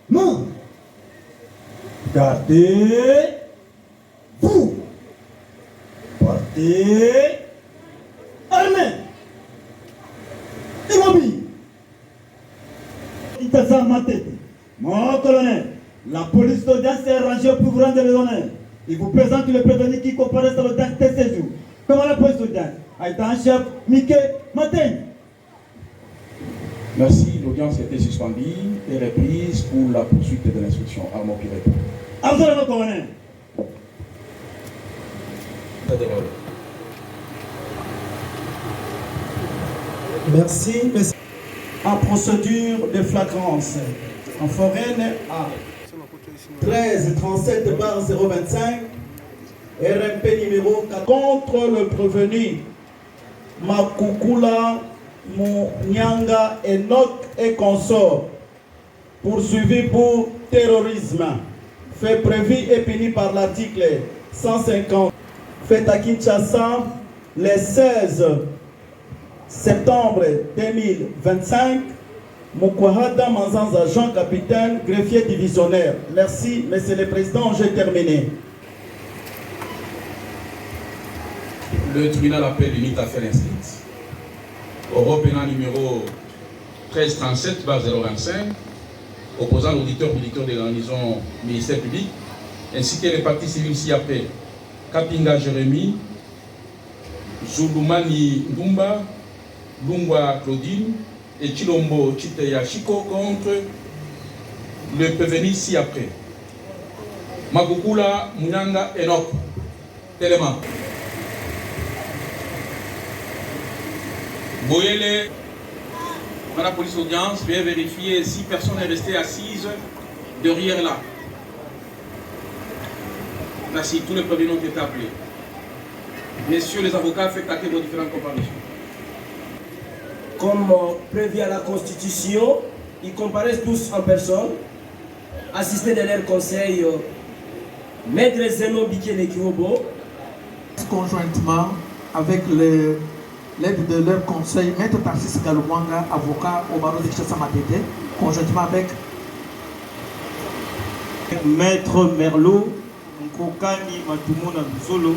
Non. Gardez-vous. Partez. Armée. Immobile. Itasa Matete. Mon colonel, la police d'audience est rangée pour vous rendre les honneurs. Il vous présente le prévenu qui comparaît à l'audience de séjour. Comment la police d'audience a été en chef Mickey Matin. Merci, l'audience a été suspendue et reprise pour la poursuite de l'instruction. Armand qui répond. Absolument, colonel. Merci, monsieur. En procédure de flagrance, en foraine à 1337/025, RMP numéro 4, contre le prévenu Makukula Munyanga Enoch et consort, poursuivi pour terrorisme, fait prévu et puni par l'article 150, fait à Kinshasa le 16 septembre 2025, Mukwahada Manzanza Jean Capitaine, greffier divisionnaire. Merci, Monsieur le Président, j'ai terminé. Le tribunal appelle l'unité affaire inscrite. Européen numéro 1337/025, opposant l'auditeur public de garnison ministère public, ainsi que les partis civils ci-après Kapinga Jérémy, Zulumani Ndumba, Lungwa Claudine et Chilombo Chiteya Chiko contre le prévenu ci-après. Makukula Munyanga Enoch. Télément. Boyele, la police d'audience vient vérifier si personne est resté assise derrière là. Là, si tous les prévenus ont été appelés. Messieurs les avocats, faites acter vos différentes comparaisons. Comme prévu à la Constitution, ils comparaissent tous en personne, assistés de leur conseil, Maître Zeno Bikele Kiwobo. Conjointement avec l'aide de leur conseil, Maître Tarsis Galumanga, avocat au barreau de Kinshasa Matete, conjointement avec Maître Merlot Nkokani Matumona Zolo,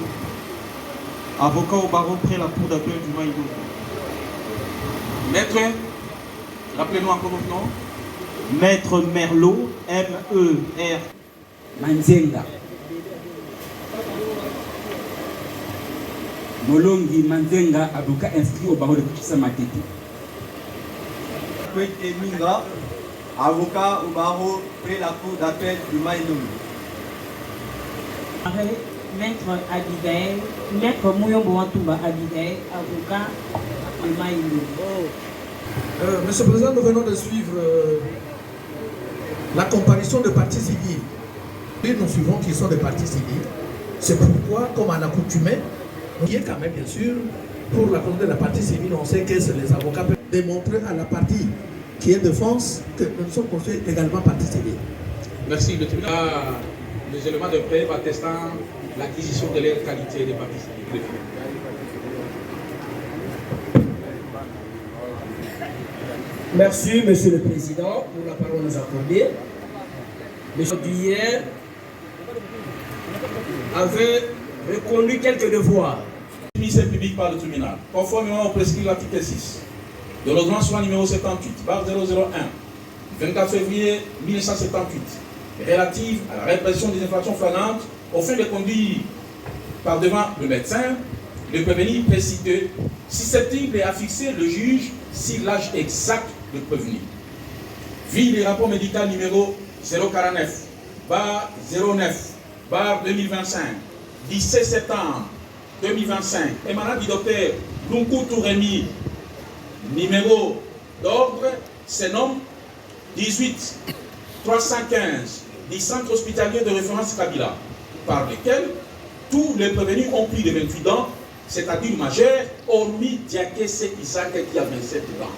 avocat au barreau près la cour d'appel du Maïdo. Maître, rappelez-nous encore votre nom. Maître Merlot, M-E-R. Manzenga. Molongi Manzenga, avocat inscrit au barreau de Kinshasa Matete. Minga, avocat au barreau près la cour d'appel du Maïdo. Maître Abigail, Maître Mouyombo Wantumba Abigail, avocat du Maïdo. Monsieur le Président, nous venons de suivre la comparution de partis civils. Et nous suivons qui sont des partis civils. C'est pourquoi, comme à l'accoutumée, qui est quand même bien sûr, pour la conduite de la partie civile, on sait que les avocats peuvent démontrer à la partie qui est défense que nous sommes constitués également partie civile. Merci. Le tribunal a les éléments de preuve attestant l'acquisition de leur qualité des parties civiles. Merci, Monsieur le Président, pour la parole nous accordée. Monsieur d'hier avait reconnu quelques devoirs. Ministère public par le tribunal, conformément au prescrit l'article 6 de l'ordonnance numéro 78/001, 24 février 1978, relative à la répression des infractions flagrantes, au fin de conduire par devant le médecin, le prévenu précité, susceptible et à fixer le juge si l'âge exact de prévenu. Vu les rapports médicaux numéro 049/09/2025, 17 septembre 2025, émanant du docteur Lunkutu Rémy, numéro d'ordre, se nomme 18-315 du centre hospitalier de référence Kabila, par lequel tous les prévenus ont plus de 28 ans, c'est-à-dire majeurs, hormis Diakese Isaac qui a 27 ans.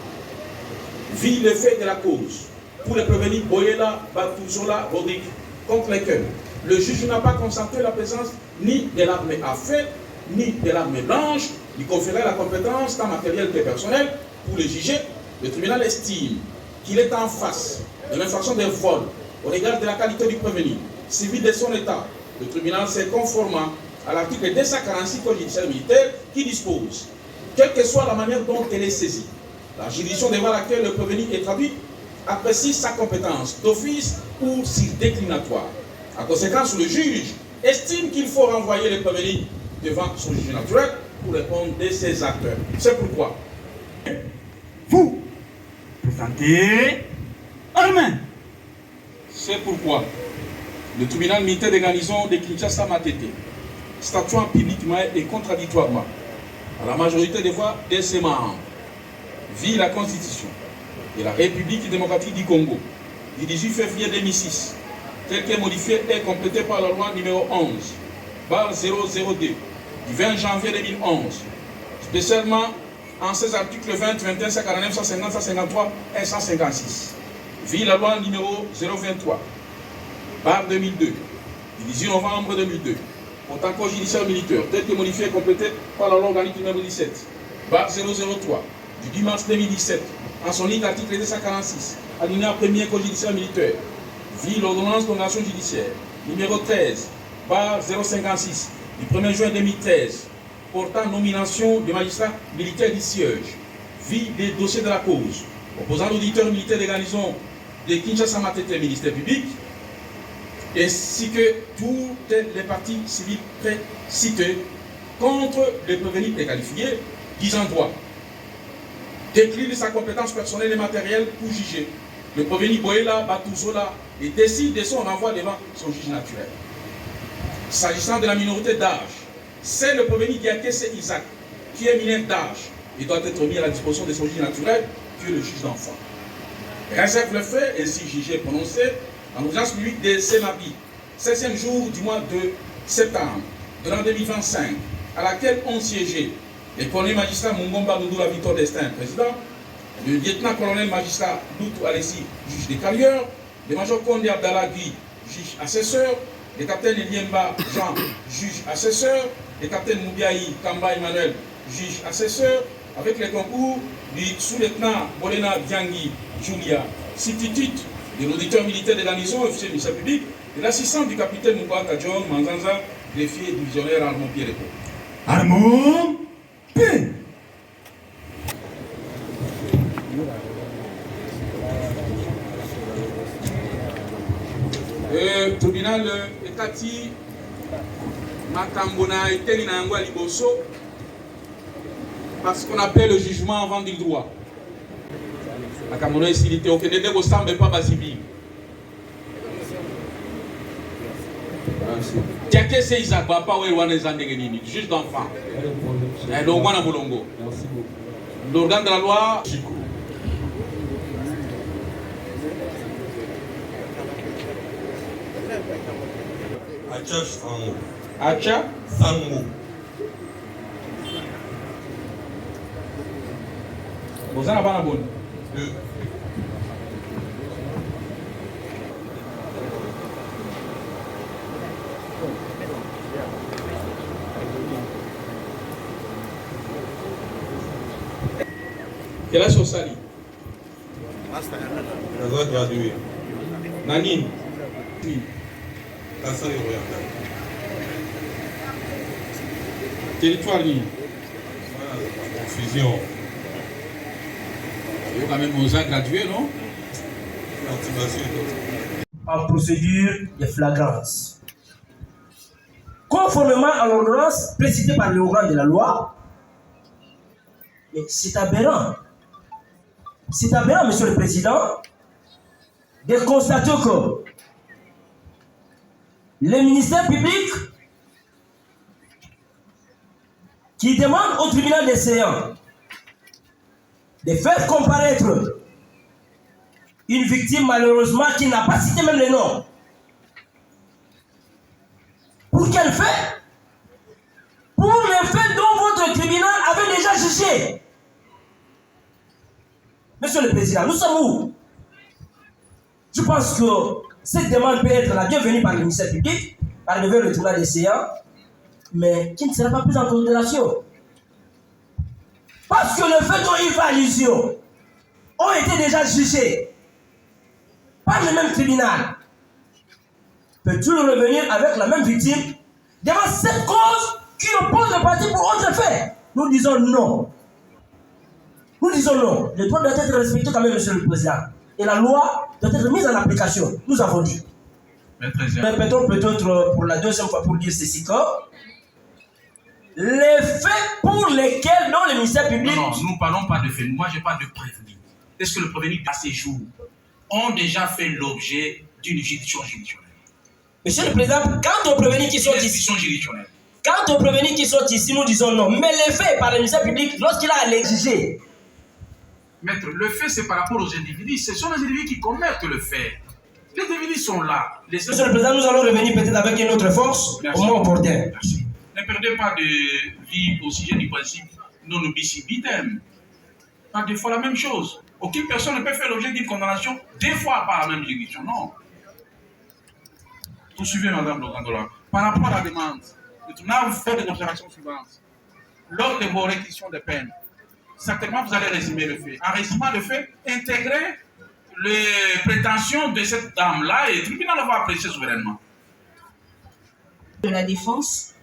Vu le fait de la cause, pour les prévenus Boyela, Batouzola, Rodrigue, contre lesquels le juge n'a pas constaté la présence ni de l'armée à feu, ni de l'armée blanche, lui conférer la compétence tant matérielle que personnelle pour le juger. Le tribunal estime qu'il est en face de l'infraction de vol au regard de la qualité du prévenu, civil de son état. Le tribunal s'est conformant à l'article 246 Code judiciaire militaire qui dispose, quelle que soit la manière dont elle est saisie, la juridiction devant laquelle le prévenu est traduit apprécie sa compétence d'office ou si déclinatoire. En conséquence, le juge estime qu'il faut renvoyer le prévenu devant son juge naturel pour répondre de ses actes. C'est pourquoi vous présentez armée. C'est pourquoi le tribunal militaire de garnison de Kinshasa Matete, statuant publiquement et contradictoirement à la majorité des voix de ses membres, vit la Constitution de la République démocratique du Congo du 18 février 2006, telle qu'est modifiée et complétée par la loi numéro 11/002 du 20 janvier 2011, spécialement en ses articles 20, 21, 149, 150, 153 et 156. Vit la loi numéro 023/2002 du 18 novembre 2002 portant corps judiciaire militaire, tel que modifié et complété par la loi organique numéro 17/003 du 10 mars 2017, en son ligne article 246, alinéa 1er corps judiciaire militaire, vit l'ordonnance d'organisation judiciaire numéro 13/056 du 1er juin 2013 portant nomination des magistrats militaires du siège, vit les dossiers de la cause opposant l'auditeur militaire des garnisons de Kinshasa Matete, ministère public, ainsi que toutes les parties civiles précitées contre les prévenus et qualifiés, disant droit décline sa compétence personnelle et matérielle pour juger le prévenu Boela Batouzola et décide de son renvoi devant son juge naturel. S'agissant de la minorité d'âge, c'est le prévenu Diakese Isaac qui est mineur d'âge et doit être mis à la disposition de son juge naturel, qui est le juge d'enfant. Réserve le fait, ainsi jugé et prononcé, en audience publique de ce mardi, 16e jour du mois de septembre de l'an 2025, à laquelle ont siégé les colonels magistrats Mungomba Doudoula Victor Destin, président, le lieutenant-colonel magistrat Loutou Alessi, juge des carrières, le major Kondé Abdallah Gui, juge assesseur, le capitaine Eliemba Jean, juge assesseur, le capitaine Moubiaï Kamba Emmanuel, juge assesseur, avec le concours du sous-lieutenant Bolena Diangui Julia, substitut de l'auditeur militaire de la garnison, officier du ministère public, et l'assistant du capitaine Moubaka John Manzanza, greffier divisionnaire Armand Pierre. Armand P. Tribunal Ekati Matambona et Telinangwa Liboso, parce qu'on appelle le jugement avant du droit. La Cameroun s'il était au Kennedy, au Sambe, pas Basibi. Tiake se Isaac, papa, ou Ewan Zandegenini, juge d'enfant. L'organe de la loi. Acha Sango. Acha Sango. Vous en avez un bon. Quel âge au Sali? Nani? Territoire ligne. Confusion. Il y a quand même aux gradué, non? En procédure de flagrance. Conformément à l'ordonnance précitée par le organe de la loi, mais c'est aberrant. C'est aberrant, Monsieur le Président, de constater que le ministère public qui demande au tribunal des séants de faire comparaître une victime malheureusement qui n'a pas cité même le nom. Pour quel fait? Pour le fait dont votre tribunal avait déjà jugé. Monsieur le Président, nous sommes où? Je pense que cette demande peut être la bienvenue par le ministère public, par le tribunal des séances, mais qui ne sera pas prise en considération. Parce que le fait dont il fait allusion ont été déjà jugés par le même tribunal. Peut-il revenir avec la même victime devant cette cause qui oppose le parti pour autre fait? Nous disons non. Nous disons non. Le droit doit être respecté quand même, monsieur le président. Et la loi doit être mise en application. Nous avons dit. Répétons peut-être pour la deuxième fois pour dire ceci que les faits pour lesquels dans le ministère public... Non, nous ne parlons pas de faits. Moi, je parle de prévenus. Est-ce que le prévenu à ces jours ont déjà fait l'objet d'une juridiction juridictionnelle? Monsieur le Président, quant aux prévenus qui sont ici, quant aux prévenus qui sont ici, nous disons non. Mais les faits par le ministère public, lorsqu'il a à l'exiger. Maître, le fait, c'est par rapport aux individus. Ce sont les individus qui commettent le fait. Les individus sont là. Monsieur le Président, nous allons revenir peut-être avec une autre force, au moins opportun. Merci. Ne perdez pas de vie au sujet du principe non bis idem. Par deux fois la même chose. Aucune personne ne peut faire l'objet d'une condamnation deux fois par la même juridiction. Non. Vous suivez, Madame Logandola. Par rapport à la demande, le tribunal vous fait des observations suivantes. Lors de vos réquisitions de peine, certainement vous allez résumer le fait. En résumant le fait, intégrer les prétentions de cette dame-là et le tribunal va apprécier souverainement. De la défense,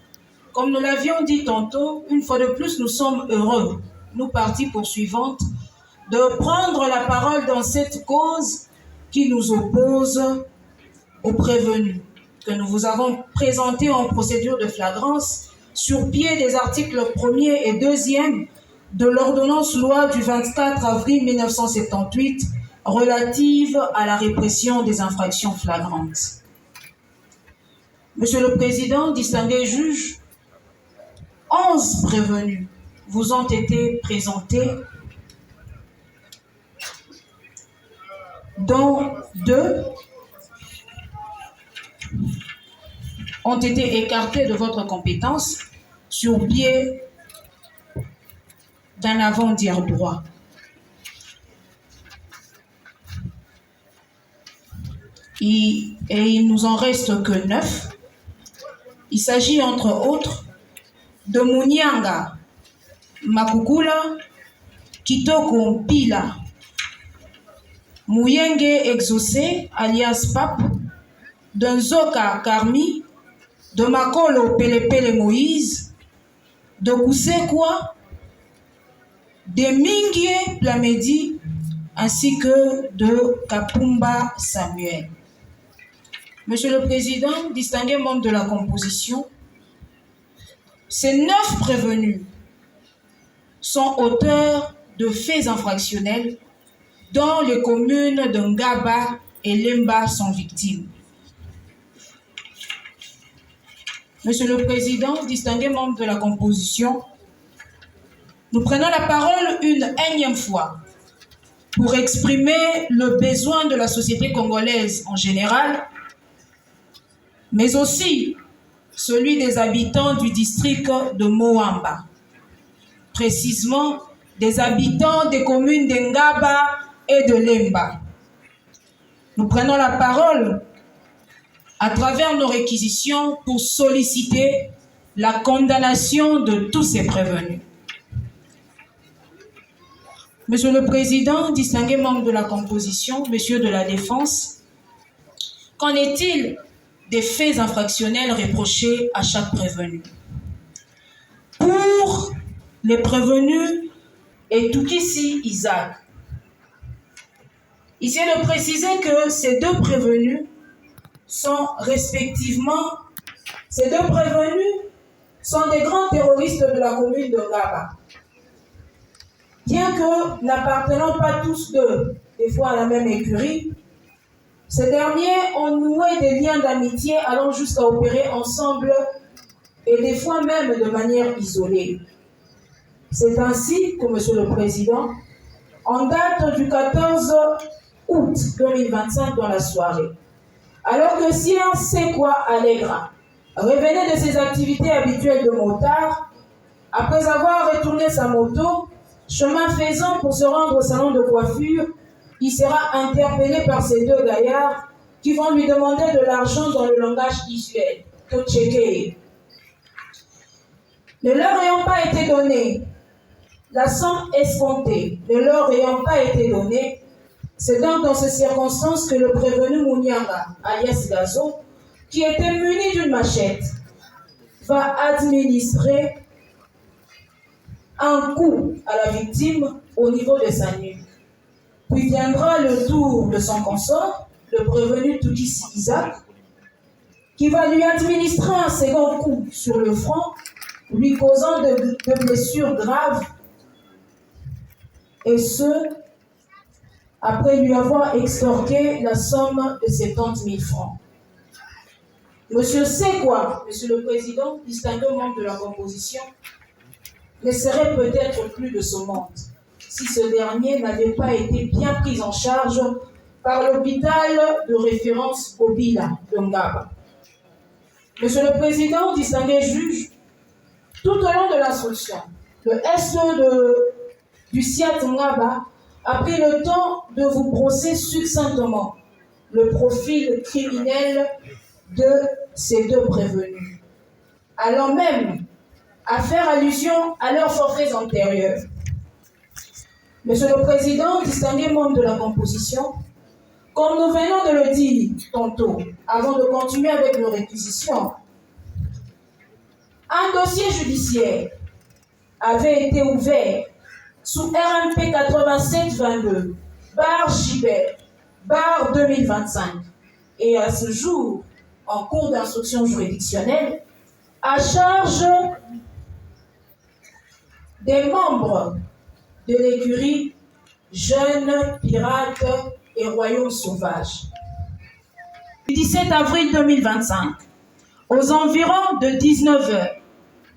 comme nous l'avions dit tantôt, une fois de plus, nous sommes heureux, nous parties poursuivantes, de prendre la parole dans cette cause qui nous oppose aux prévenus, que nous vous avons présenté en procédure de flagrance sur pied des articles 1er et 2e de l'ordonnance loi du 24 avril 1978 relative à la répression des infractions flagrantes. Monsieur le Président, distingué juge, 11 prévenus vous ont été présentés, dont 2 ont été écartés de votre compétence sur biais d'un avant-dire droit. Et il nous en reste que 9. Il s'agit entre autres de Munyanga Makukula, Kitoko Mpila, Muyenge Exaucé, alias Pape, de Nzoka Karmi, de Makolo Pelepele Moïse, de Kusekwa, de Mingie Plamedi, ainsi que de Kapumba Samuel. Monsieur le Président, distingué membre de la composition, ces 9 prévenus sont auteurs de faits infractionnels dont les communes de Ngaba et Lemba sont victimes. Monsieur le Président, distingué membre de la composition, nous prenons la parole une énième fois pour exprimer le besoin de la société congolaise en général, mais aussi celui des habitants du district de Moamba, précisément des habitants des communes de Ngaba et de Lemba. Nous prenons la parole à travers nos réquisitions pour solliciter la condamnation de tous ces prévenus. Monsieur le Président, distingué membre de la composition, Monsieur de la Défense, qu'en est-il des faits infractionnels reprochés à chaque prévenu? Pour les prévenus et Tukisi Isaac, il est de préciser que ces deux prévenus sont respectivement, ces deux prévenus sont des grands terroristes de la commune de Ngaba. Bien que n'appartenant pas tous deux, des fois à la même écurie, ces derniers ont noué des liens d'amitié allant jusqu'à opérer ensemble et des fois même de manière isolée. C'est ainsi que, Monsieur le Président, en date du 14 août 2025 dans la soirée, alors que Sien Sekwa Allegra revenait de ses activités habituelles de motard, après avoir retourné sa moto, chemin faisant pour se rendre au salon de coiffure, il sera interpellé par ces deux gaillards qui vont lui demander de l'argent dans le langage usuel, Tocheke. Ne leur ayant pas été donné, la somme escomptée ne leur ayant pas été donnée, c'est donc dans ces circonstances que le prévenu Mounianga, alias Gazo, qui était muni d'une machette, va administrer un coup à la victime au niveau de sa nuque. Puis viendra le tour de son consort, le prévenu Toukissi Isaac, qui va lui administrer un second coup sur le front, lui causant de blessures graves, et ce, après lui avoir extorqué la somme de 70 000 francs. Monsieur Sekwa, Monsieur le Président, distingué membre de la composition, ne serait peut-être plus de ce monde si ce dernier n'avait pas été bien pris en charge par l'hôpital de référence Obila de Ngaba. Monsieur le Président, distingué juge, tout au long de l'instruction, le SE du SIAT Ngaba a pris le temps de vous brosser succinctement le profil criminel de ces deux prévenus, allant même à faire allusion à leurs forfaits antérieurs. Monsieur le Président, distingué membre de la composition, comme nous venons de le dire tantôt, avant de continuer avec nos réquisitions, un dossier judiciaire avait été ouvert sous RMP 8722, barre Gibert, barre 2025, et à ce jour, en cours d'instruction juridictionnelle, à charge des membres de l'écurie Jeunes Pirates et Royaume Sauvage. Le 17 avril 2025, aux environs de 19h,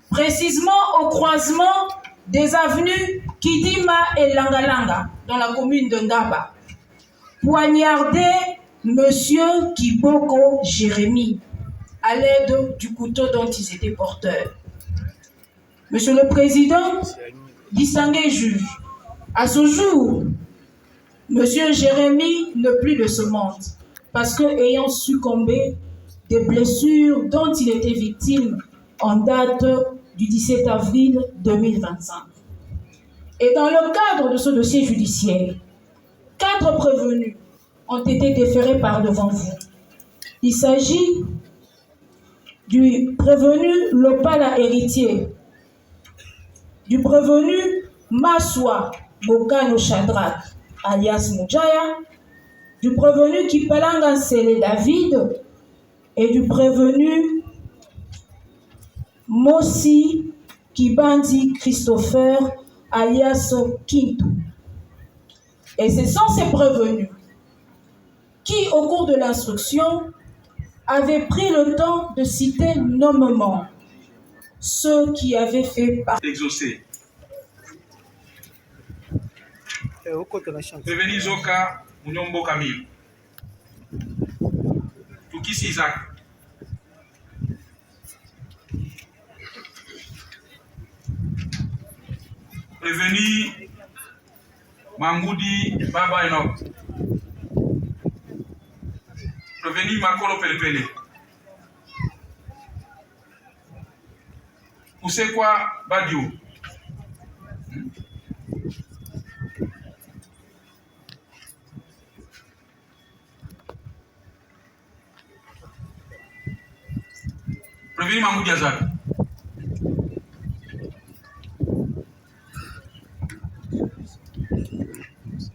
précisément au croisement des avenues Kidima et Langalanga, dans la commune de Ngaba, poignardé Monsieur Kiboko Jérémy à l'aide du couteau dont ils étaient porteurs. Monsieur le Président, distingué juge, à ce jour, Monsieur Jérémy n'est plus de ce monde parce que, ayant succombé des blessures dont il était victime en date du 17 avril 2025. Et dans le cadre de ce dossier judiciaire, 4 prévenus ont été déférés par devant vous. Il s'agit du prévenu Lopala Héritier, du prévenu Maswa Bokano Shadrach, alias Mujaya, du prévenu Kipalanga Sele David et du prévenu Mossi Kibandi Christopher, alias Kintu. Et ce sont ces prévenus qui, au cours de l'instruction, avaient pris le temps de citer nommément ceux qui avaient fait partie. Exaucé. Prévenu Zoka, Munyombo Camille. Toukissi Isaac. Prévenu Mangoudi Baba Enoch. Prévenu Makolo Pelepele. Ousekwa Badio. Prévenu Mangoudi Azak.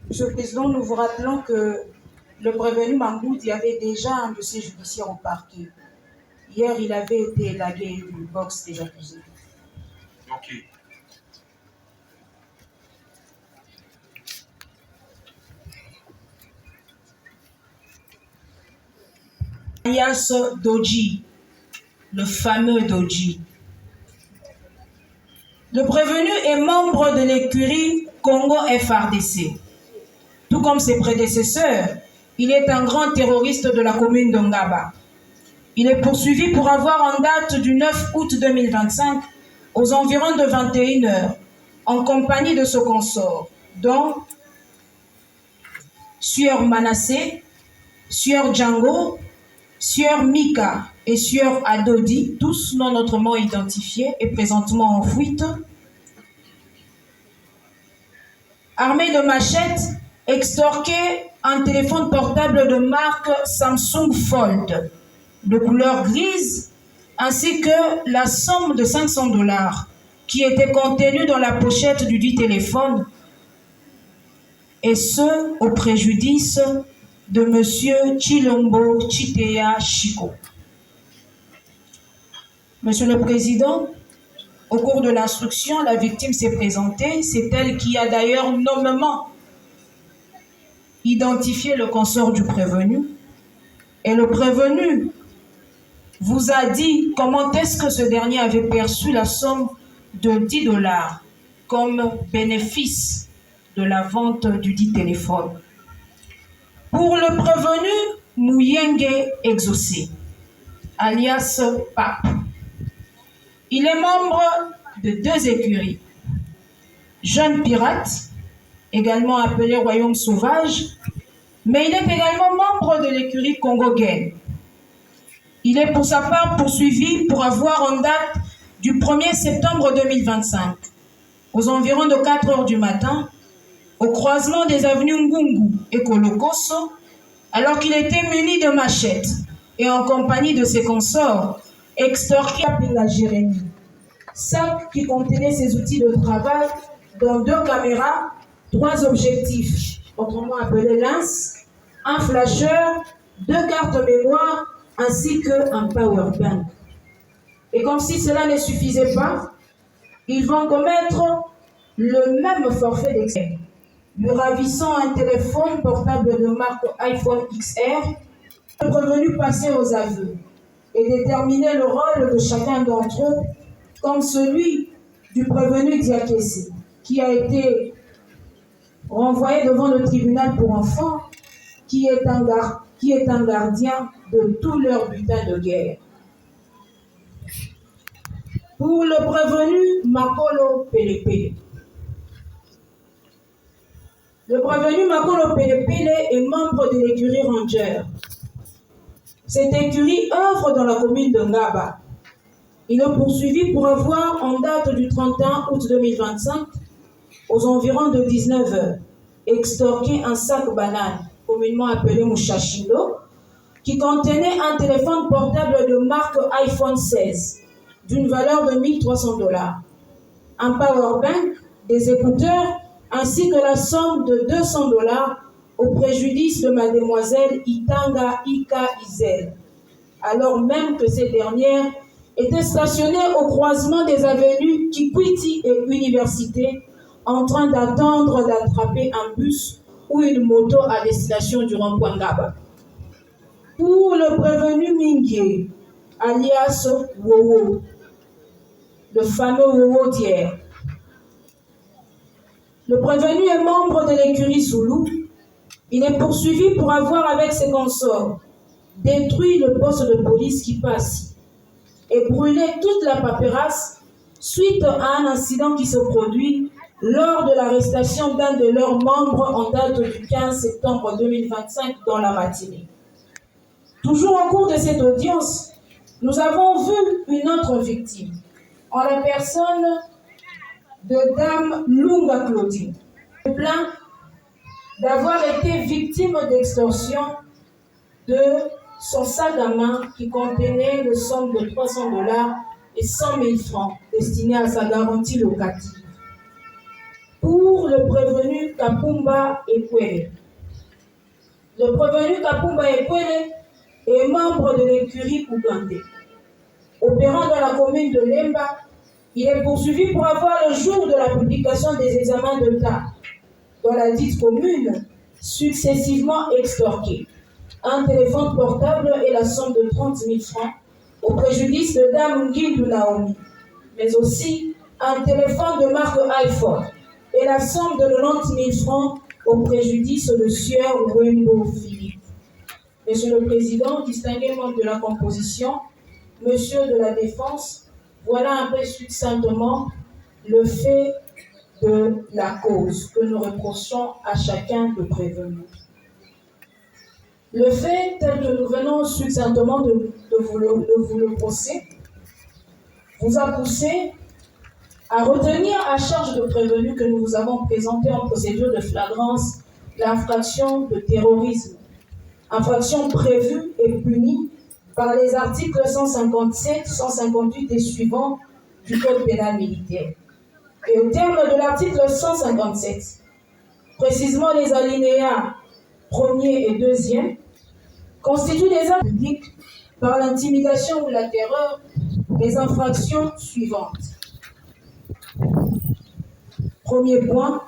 Monsieur le Président, nous vous rappelons que le prévenu Mangoudi avait déjà un dossier judiciaire au parquet. Hier, il avait été élagué du box des accusés. Ok. Alias Doji, le fameux Doji. Le prévenu est membre de l'écurie Congo FRDC. Tout comme ses prédécesseurs, il est un grand terroriste de la commune de Ngaba. Il est poursuivi pour avoir en date du 9 août 2025, aux environs de 21h, en compagnie de ce consort, dont Sueur Manassé, Sieur Django, Sieur Mika et Sieur Adodi, tous non autrement identifiés et présentement en fuite, armés de machettes, extorquaient un téléphone portable de marque Samsung Fold de couleur grise, ainsi que la somme de 500 $ qui était contenue dans la pochette du dit téléphone, et ce au préjudice de M. Chilombo Chitea Chico. Monsieur le Président, au cours de l'instruction, la victime s'est présentée. C'est elle qui a d'ailleurs nommément identifié le consort du prévenu. Et le prévenu vous a dit comment est-ce que ce dernier avait perçu la somme de 10 $ comme bénéfice de la vente du dit téléphone. Pour le prévenu, Mouyenge Exaucé, alias Pape, il est membre de 2 écuries. Jeune pirate, également appelé Royaume Sauvage, mais il est également membre de l'écurie Congo Gang. Il est pour sa part poursuivi pour avoir en date du 1er septembre 2025, aux environs de 4 heures du matin, au croisement des avenues Ngungu et Kolokoso, alors qu'il était muni de machettes et en compagnie de ses consorts, extorqué la Jérémie. Sac qui contenait ses outils de travail, dont 2 caméras, 3 objectifs, autrement appelés lens, un flasheur, 2 cartes mémoire, ainsi qu'un powerbank. Et comme si cela ne suffisait pas, ils vont commettre le même forfait d'excès, lui ravissant un téléphone portable de marque iPhone XR, le prévenu passer aux aveux et déterminer le rôle de chacun d'entre eux comme celui du prévenu Diakessé, qui a été renvoyé devant le tribunal pour enfants, qui est un gardien de tout leur butin de guerre. Pour le prévenu Makolo Pelepele. Le prévenu Makolo Pelepele est membre de l'écurie Ranger. Cette écurie œuvre dans la commune de Ngaba. Il est poursuivi pour avoir, en date du 31 août 2025, aux environs de 19 h, extorqué un sac banane, communément appelé Mouchachilo, qui contenait un téléphone portable de marque iPhone 16, d'une valeur de 1 300 $, un powerbank, des écouteurs, ainsi que la somme de 200 $ au préjudice de mademoiselle Itanga Ika Izel, alors même que cette dernière était stationnée au croisement des avenues Kikwiti et Université, en train d'attendre d'attraper un bus ou une moto à destination du rond-point Ngaba. Pour le prévenu Mingue, alias Wowo, le fameux Wowo d'hier, le prévenu est membre de l'écurie Zoulou. Il est poursuivi pour avoir, avec ses consorts, détruit le poste de police qui passe et brûlé toute la paperasse suite à un incident qui se produit lors de l'arrestation d'un de leurs membres en date du 15 septembre 2025 dans la matinée. Toujours au cours de cette audience, nous avons vu une autre victime, en la personne de Dame Lunga Claudine, plaint d'avoir été victime d'extorsion de son sac à main qui contenait une somme de 300 $ et 100 000 francs destinés à sa garantie locative. Pour le prévenu Kapumba Ekwele. Le prévenu Kapumba Ekwele est membre de l'écurie Ougandais. Opérant dans la commune de Lemba, il est poursuivi pour avoir, le jour de la publication des examens de tas dans la dite commune, successivement extorqué un téléphone portable et la somme de 30 000 francs au préjudice de Dame Ngindou Naomi, mais aussi un téléphone de marque iPhone et la somme de 90 000 francs au préjudice de Sieur Wembo Philippe. Monsieur le Président, distingués membres de la composition, Monsieur de la Défense, voilà un peu succinctement le fait de la cause que nous reprochons à chacun de prévenir. Le fait, tel que nous venons succinctement de vous le brosser, vous a poussé à retenir à charge de prévenu que nous vous avons présenté en procédure de flagrance l'infraction de terrorisme, infraction prévue et punie par les articles 157, 158 et suivants du Code pénal militaire. Et au terme de l'article 157, précisément les alinéas 1er et 2e, constituent des actes publics par l'intimidation ou la terreur les infractions suivantes. Premier point,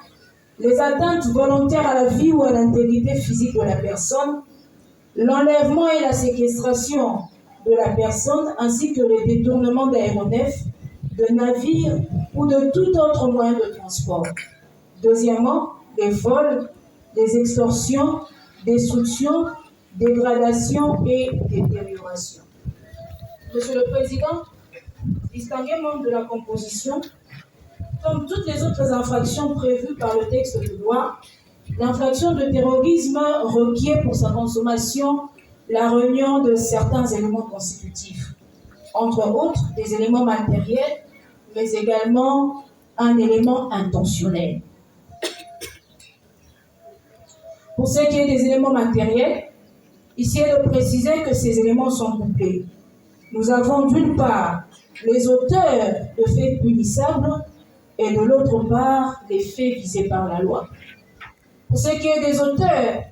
les atteintes volontaires à la vie ou à l'intégrité physique de la personne, l'enlèvement et la séquestration de la personne, ainsi que le détournement d'aéronefs, de navires ou de tout autre moyen de transport. Deuxièmement, les vols, les extorsions, destruction, dégradation et détérioration. Monsieur le Président, distingué membre de la composition, comme toutes les autres infractions prévues par le texte de loi, l'infraction de terrorisme requiert pour sa consommation la réunion de certains éléments constitutifs, entre autres des éléments matériels, mais également un élément intentionnel. Pour ce qui est des éléments matériels, ici est de préciser que ces éléments sont couplés. Nous avons d'une part les auteurs de faits punissables et de l'autre part les faits visés par la loi. Pour ce qui est des auteurs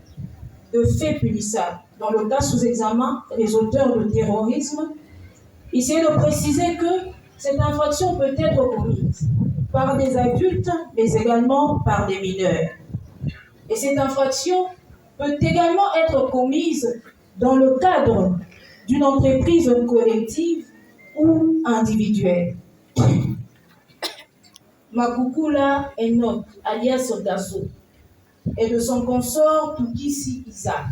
de faits punissables, dans le cas sous examen, les auteurs de terrorisme, ici est de préciser que cette infraction peut être commise par des adultes, mais également par des mineurs. Et cette infraction peut également être commise dans le cadre d'une entreprise collective ou individuelle. Makukula Enoch, alias Dasso, et de son consort Tukisi Isaac.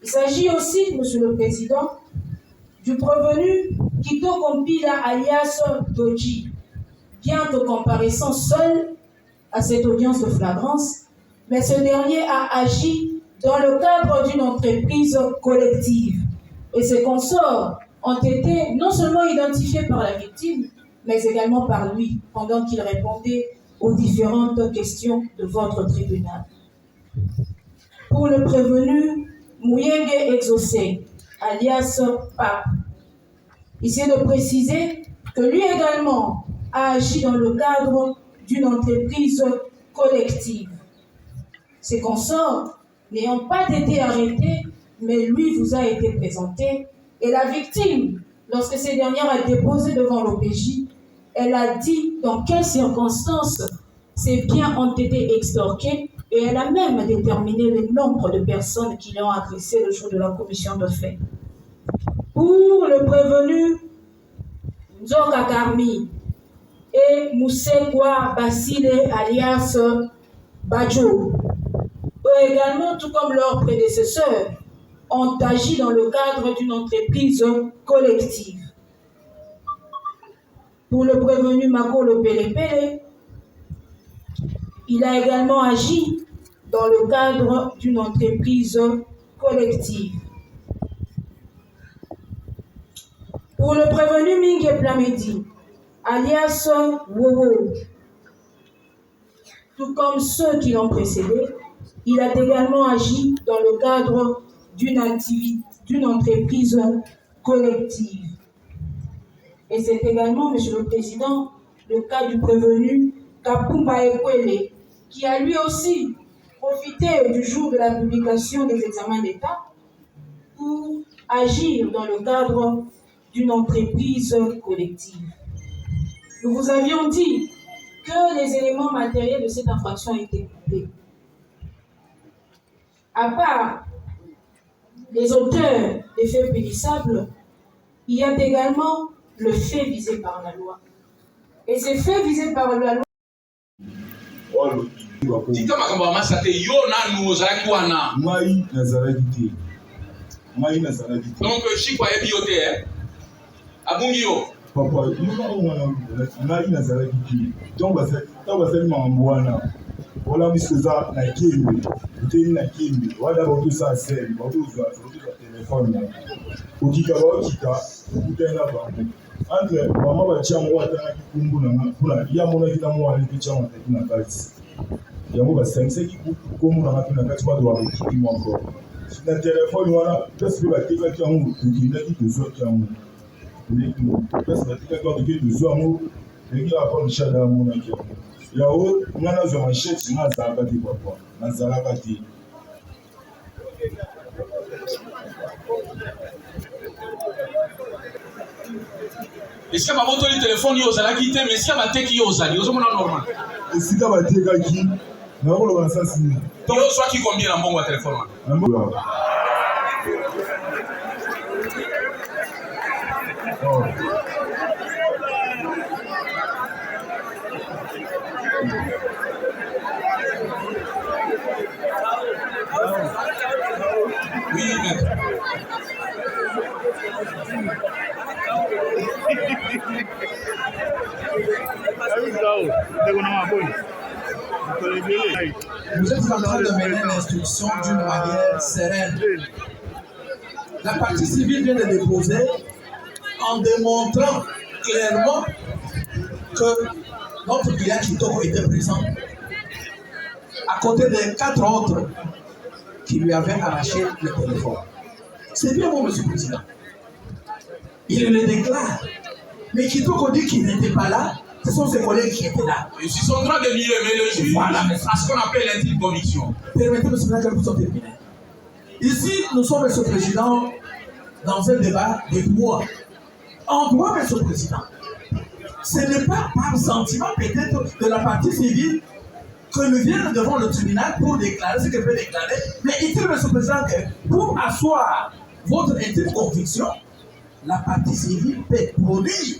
Il s'agit aussi, Monsieur le Président, du prévenu Kito Kompila alias Doji, bien que comparaissant seul à cette audience de flagrance, mais ce dernier a agi dans le cadre d'une entreprise collective. Et ses consorts ont été non seulement identifiés par la victime, mais également par lui, pendant qu'il répondait aux différentes questions de votre tribunal. Pour le prévenu Mouyenge Exaucé, alias Pape, il s'est de préciser que lui également a agi dans le cadre d'une entreprise collective. Ses consorts n'ayant pas été arrêtés, mais lui vous a été présenté, et la victime, lorsque cette dernière a déposé devant l'OPJ, elle a dit dans quelles circonstances ces biens ont été extorqués, et elle a même déterminé le nombre de personnes qui l'ont agressé le jour de la commission de fait. Pour le prévenu Nzoka Karmi et Moussekwa Basile alias Badjo, eux également, tout comme leurs prédécesseurs, ont agi dans le cadre d'une entreprise collective. Pour le prévenu Makolo Pelepele, il a également agi dans le cadre d'une entreprise collective. Pour le prévenu Mingue Plamedi, alias Wowo, tout comme ceux qui l'ont précédé, il a également agi dans le cadre d'une entreprise collective. Et c'est également, Monsieur le Président, le cas du prévenu Kapumba Ekwele, qui a lui aussi profité du jour de la publication des examens d'État pour agir dans le cadre d'une entreprise collective. Nous vous avions dit que les éléments matériels de cette infraction étaient coupés. À part les auteurs des faits punissables, il y a également le fait visé par la loi. Et ces faits visés par la loi. Donc, Chikwa est bioté, Abungio. Papa, Voilà, monsieur ça, na kimbi. Uteni na kimbi. Wada botu sa sel, botu za téléphone. Okika okika, okutenda bantu. Entre mama ba tiamu wata na kikumbu na pula. Ya mona kita mo ali tiamu wata na kati. Ya mo ba sense ki kukumbu na kati na kati kwa do wa ki mo encore. Na téléphone wana, parce que ba tika tiamu, okina ki tozo tiamu. Parce que tika kwa ki tozo amu, eki la kwa mshada mo na kiamu. Yao ngana zo machete na zalaka ti papa na zalaka ti Est-ce que ma moto le téléphone yo zalaki te mais si ba teki yo zali ozo mona normal esika ba teka ki na ko lo na sasi yo soit qui combien na mbongo ya téléphone na mbongo Oui, mais... Vous êtes en train de mener l'instruction d'une manière sereine. La partie civile vient de déposer en démontrant clairement que notre client Kitoko était présent à côté des 4 autres qui lui avaient arraché le téléphone. C'est bien bon, monsieur le Président. Il le déclare. Mais Kitoko dit qu'il n'était pas là. Ce sont ses collègues qui étaient là. Ils sont en train de lier, mais le juge, voilà, à ce qu'on appelle l'intime conviction. Permettez-moi, monsieur le Président, que nous sommes terminés. Ici, nous sommes, monsieur le Président, dans un débat de droit. En droit, monsieur le Président, ce n'est pas par sentiment peut-être de la partie civile que nous viennent devant le tribunal pour déclarer ce qu'elle peut déclarer, mais il monsieur le Président, que pour asseoir votre intime conviction, la partie civile peut produire.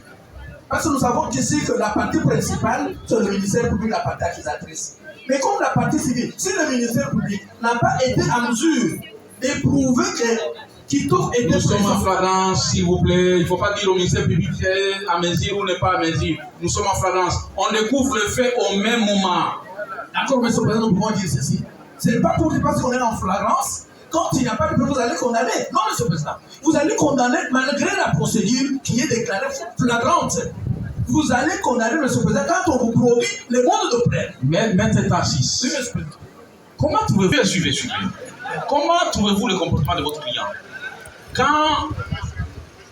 Parce que nous savons qu'ici que la partie principale, c'est le ministère public, la partie accusatrice. Mais comme la partie civile, si le ministère public n'a pas été en mesure d'éprouver que Kitoko était nous sommes en flagrance, s'il vous plaît. Il ne faut pas dire au ministère public à mesure ou n'est pas à mesure. Nous sommes en flagrance. On découvre le fait au même moment. D'accord, monsieur le Président, nous pouvons dire ceci. Ce n'est pas pour dire parce qu'on est en flagrance. Quand il n'y a pas de preuve, vous allez condamner. Non, monsieur le Président. Vous allez condamner malgré la procédure qui est déclarée flagrante. Vous allez condamner, monsieur le Président, quand on vous produit les mondes de preuve. Mais Maître Tarsis, oui, monsieur le Président. Comment trouvez-vous, suivez. Comment trouvez-vous le comportement de votre client? Quand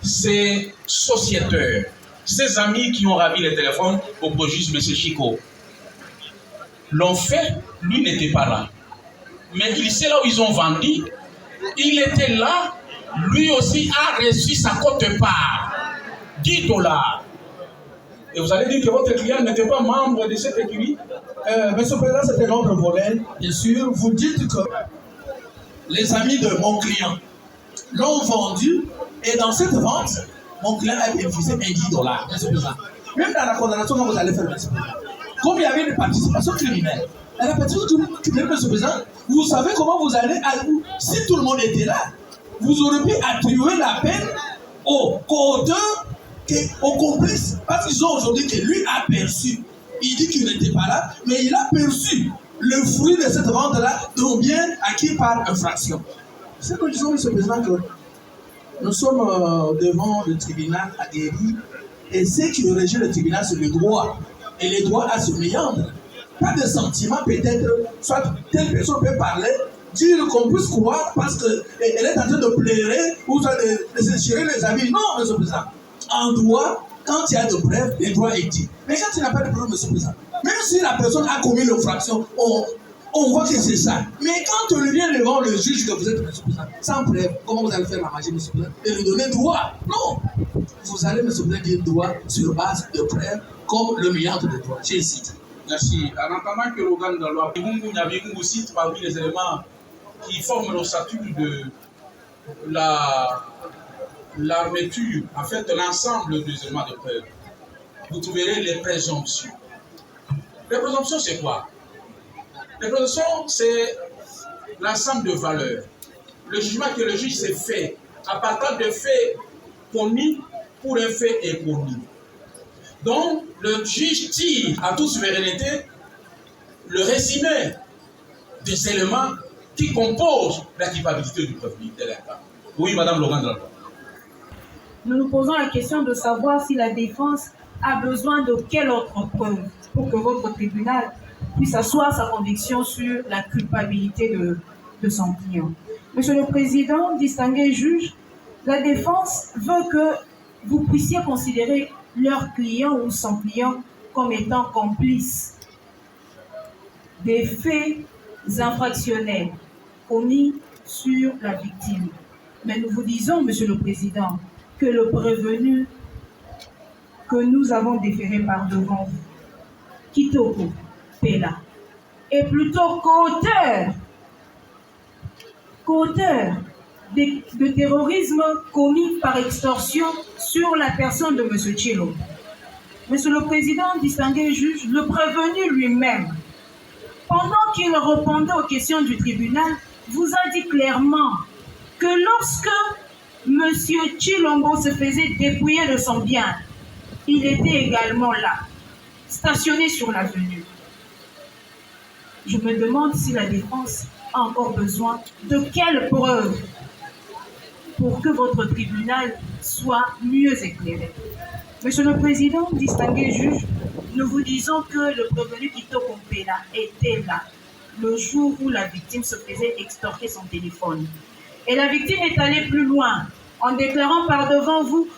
ces sociétaires, ces amis qui ont ravi les téléphones au juge M. Chico, l'ont fait, lui n'était pas là. Mais il sait là où ils ont vendu, il était là, lui aussi a reçu sa quote-part, $10. Et vous allez dire que votre client n'était pas membre de cette écurie? Monsieur le Président, c'était notre volet. Bien sûr, vous dites que les amis de mon client l'ont vendu et dans cette vente, mon client a bénéficié $10. Monsieur le Président. Même dans la condamnation que vous allez faire, monsieur le Président, comme il y avait une participation criminelle, la participation criminelle, monsieur le Président, vous savez comment vous allez, si tout le monde était là, vous aurez pu attribuer la peine aux co-auteurs, aux complices, parce qu'ils ont aujourd'hui que lui a perçu. Il dit qu'il n'était pas là, mais il a perçu le fruit de cette vente-là, donc bien acquis par infraction. C'est ce que nous disons, monsieur le Président, que nous sommes devant le tribunal aguerri, et ce qui régit le tribunal, c'est le droit. Et les droits à se méandre. Pas de sentiment, peut-être, soit telle personne peut parler, dire qu'on puisse croire parce qu'elle est en train de pleurer ou soit de se tirer les habits. Non, monsieur le Président. En droit, quand il y a de preuves, les droits est dit. Mais quand il n'y a pas de preuves, monsieur le Président, même si la personne a commis l'infraction, on voit que c'est ça. Mais quand on vient devant le juge que vous êtes, monsieur le Président, sans preuve, comment vous allez faire la magie, monsieur le Président, et lui donner droit? Non. Vous allez, monsieur le Président, dire droit sur base de preuves, comme le milliard de droits. J'ai cité. Merci. En entendant que l'organe de la loi Bungu cite parmi les éléments qui forment l'ossature de l'armature, en fait, l'ensemble des éléments de preuve, vous trouverez les présomptions. Les présomptions, c'est quoi? Les présomptions, c'est l'ensemble de valeurs. Le jugement que le juge s'est fait à partir de faits commis pour un fait inconnu. Donc, le juge tire à toute souveraineté le résumé des éléments qui composent la culpabilité du prévenu délinquant. Oui, Madame Laurent de la Loi. Nous nous posons la question de savoir si la défense a besoin de quelle autre preuve pour que votre tribunal puisse asseoir sa conviction sur la culpabilité de son client. Monsieur le Président, distingué juge, la défense veut que vous puissiez considérer leur client ou son client comme étant complice des faits infractionnels commis sur la victime. Mais nous vous disons, Monsieur le Président, que le prévenu que nous avons déféré par devant vous, Kitoko Pela, est plutôt qu'auteur de terrorisme commis par extorsion sur la personne de M. Tshilombo. Monsieur le Président, distingué juge, le prévenu lui-même, pendant qu'il répondait aux questions du tribunal, vous a dit clairement que lorsque M. Tshilombo se faisait dépouiller de son bien, il était également là, stationné sur l'avenue. Je me demande si la défense a encore besoin de quelles preuves pour que votre tribunal soit mieux éclairé. Monsieur le Président, distingué juge, nous vous disons que le prévenu Kitoko Pela était là le jour où la victime se faisait extorquer son téléphone. Et la victime est allée plus loin en déclarant par devant vous,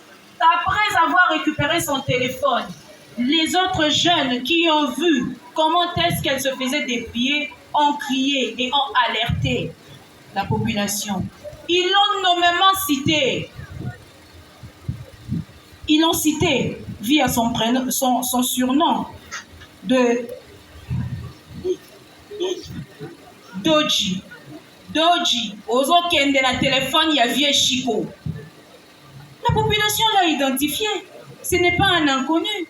après avoir récupéré son téléphone, les autres jeunes qui ont vu comment est-ce qu'elle se faisait dépouiller ont crié et ont alerté la population. Ils l'ont nommément cité. Ils l'ont cité via son prénom, son surnom de Doji. Doji. Aux qui de la téléphone, il y a vieux Chico. La population l'a identifié. Ce n'est pas un inconnu.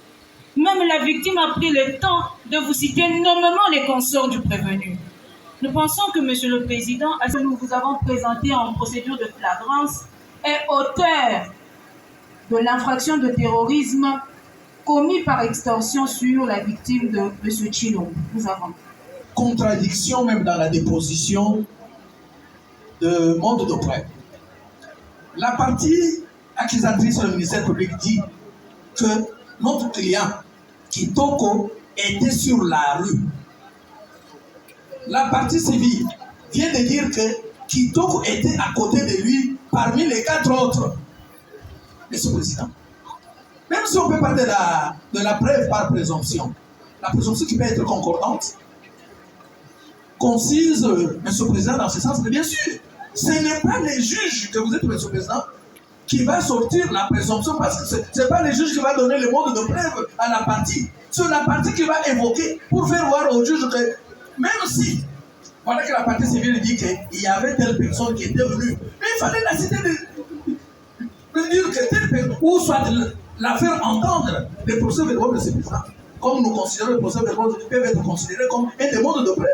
Même la victime a pris le temps de vous citer nommément les consorts du prévenu. Nous pensons que, Monsieur le Président, à ce que nous vous avons présenté en procédure de flagrance, est auteur de l'infraction de terrorisme commis par extorsion sur la victime de M. Tshilombo. Nous avons. Contradiction même dans la déposition de monde de prêt. La partie accusatrice du ministère public dit que notre client, Kitoko, était sur la rue. La partie civile vient de dire que Kitoko était à côté de lui parmi les 4 autres. Monsieur le Président, même si on peut parler de la preuve par présomption, la présomption qui peut être concordante, concise, Monsieur le Président, dans ce sens, mais bien sûr, ce n'est pas les juges que vous êtes, Monsieur le Président, qui va sortir la présomption, parce que ce n'est pas les juges qui va donner le mode de preuve à la partie. C'est la partie qui va évoquer pour faire voir au juge que même si, voilà que la partie civile dit qu'il y avait telle personne qui était venue, mais il fallait la citer de dire que telle personne, ou soit la faire entendre les procès verbaux de ces présidents. Comme nous considérons les procès verbaux peuvent être considérés comme des modes de preuve.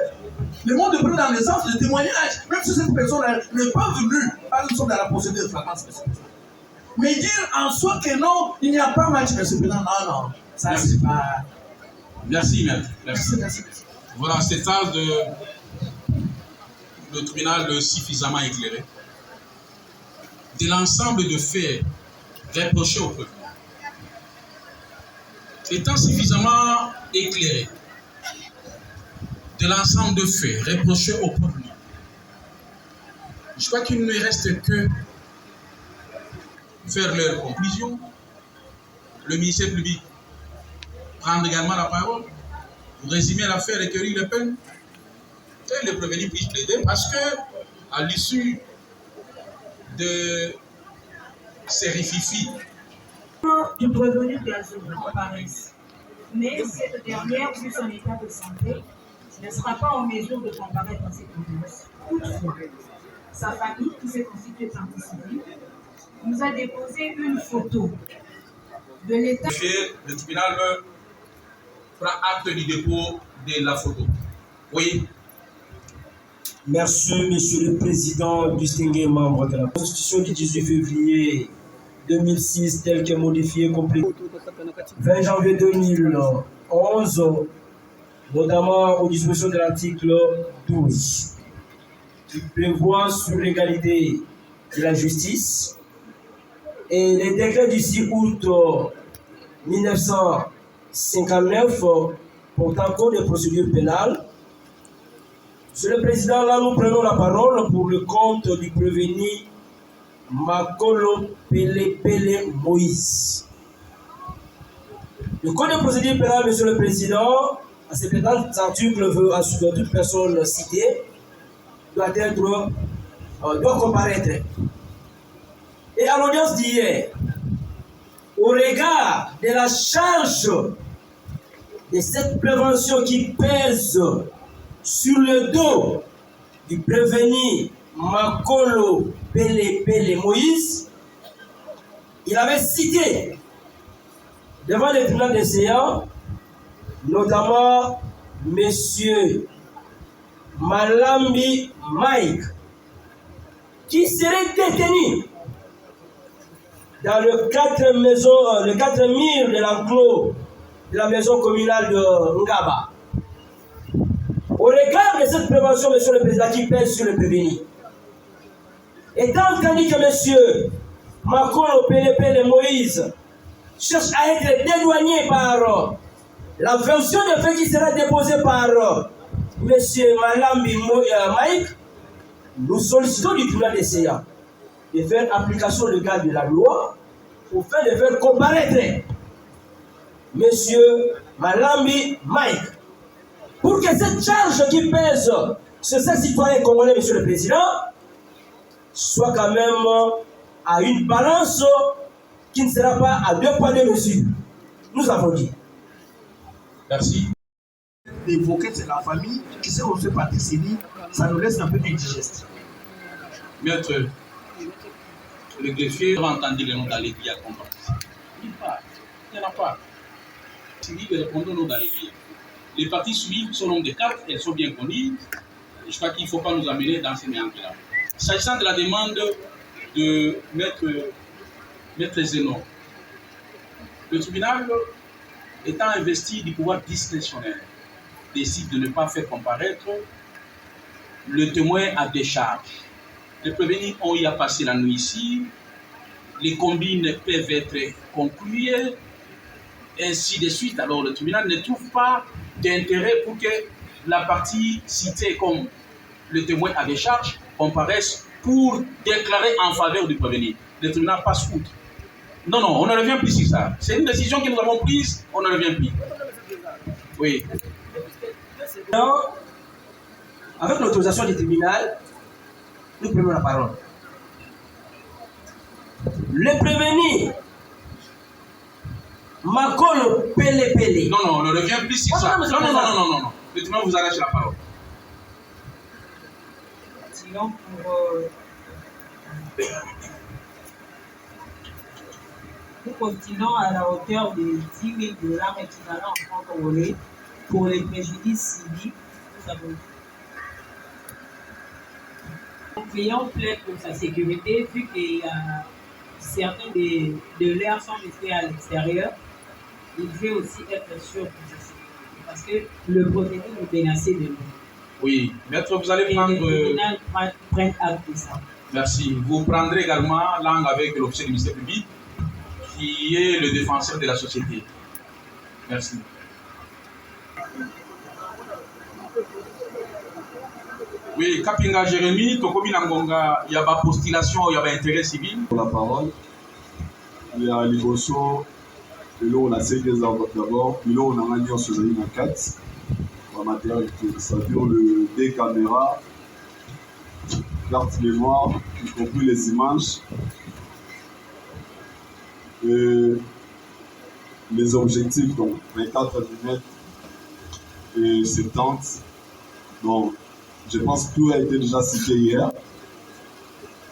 Les modes de preuve dans le sens de témoignage, même si cette personne n'est pas venue, par exemple dans la procédure de flagrance spéciale. Mais dire en soi que non, il n'y a pas match, monsieur le Président, non, ça c'est pas. Merci, maître. Merci. Voilà, c'est ça le tribunal suffisamment éclairé. De l'ensemble de faits reprochés au prévenu. Étant suffisamment éclairé de l'ensemble de faits reprochés au prévenu, je crois qu'il ne reste que faire leur conclusion. Le ministère public prendre également la parole pour résumer l'affaire et requérir les peines, et le prévenu puisse plaider, parce que à l'issue de ces rififi du prévenu apparaissent. Mais cette dernière, vu son état de santé, ne sera pas en mesure de comparaître à cette audience. Toutefois, sa famille, qui s'est constituée partie civile, nous a déposé une photo de l'état. Le tribunal prend acte du dépôt de la photo. Oui. Merci, Monsieur le Président, distingué membre de la Constitution du 18 février 2006, telle qu'elle modifiée complètement. 20 janvier 2011, notamment aux dispositions de l'article 12, qui prévoit sur l'égalité de la justice, et les décrets du 6 août 1959 portant code de procédure pénale. Monsieur le Président, là nous prenons la parole pour le compte du prévenu Makolo Pele Pele Moïse. Le code de procédure pénale, Monsieur le Président, à ses présents articles veut assurer toute personne citée doit comparaître. Et à l'audience d'hier, au regard de la charge de cette prévention qui pèse sur le dos du prévenu Makolo Pele Pele Moïse, il avait cité devant les tribunaux des séances, notamment M. Malambi Mike, qui serait détenu dans le 4 murs de l'enclos de la maison communale de Ngaba. Au regard de cette prévention, Monsieur le Président, qui pèse sur le prévenu, étant entendu que M. Makolo Pele Pele Moïse cherche à être dédouané par la version de fait qui sera déposée par M. Malambi Mike, nous sollicitons du tribunal des séances de faire application légale de la loi pour faire de faire comparaître M. Malambi Mike, pour que cette charge qui pèse sur ces citoyens congolais, Monsieur le Président, soit quand même à une balance qui ne sera pas à 2 poids 2 mesures. Nous avons dit. Merci. D'évoquer c'est la famille, qui sait qu'on fait partie civile, ça nous laisse un peu indigeste. Maître, le greffier a entendu le nom d'Alébia comme partie. Il n'y en a pas. Civil répondons au nom d'Alébia. Les parties civiles sont nombre de 4, elles sont bien connues. Je crois qu'il ne faut pas nous amener dans ces méandres-là. S'agissant de la demande de Maître Zénon, le tribunal, étant investi du pouvoir discrétionnaire, décide de ne pas faire comparaître le témoin à décharge. Les prévenus ont y à passer la nuit ici, les combines peuvent être concluées, ainsi de suite. Alors le tribunal ne trouve pas d'intérêt pour que la partie citée comme le témoin à décharge comparaisse pour déclarer en faveur du prévenu. Le tribunal passe outre. Non, non, on ne revient plus sur ça. C'est une décision que nous avons prise, on ne revient plus. Oui. Donc, avec l'autorisation du tribunal, nous prenons la parole. Le prévenu Makolo Pele Pele. Non, non, on ne revient plus sur ça. Non, non, non, non, non, non. Le tribunal vous arrache la parole. Sinon, nous continuons à la hauteur de 10 000 $ équivalent en francs congolais pour les préjudices civils. Nous avons le client plaide pour sa sécurité, vu que certains de l'air sont restés à l'extérieur. Il veut aussi être sûr pour sa sécurité, parce que le prévenu nous menaçait de nous. Oui, maître, vous allez prendre. Et le tribunal prend acte de ça. Merci. Vous prendrez également langue avec l'officier du ministère public, qui est le défenseur de la société. Merci. Oui, Kapinga Jérémy, Tokomi Nangonga, il y a pas postulation, il y a pas intérêt civil. Pour la parole, il y a Liboso, et là on a 5 d'abord, puis là on a gagné sur le 4, pour matériel, c'est-à-dire le des caméras, carte mémoire, y compris les images, et les objectifs, donc 24 mm et 70. Donc, je pense que tout a été déjà cité hier.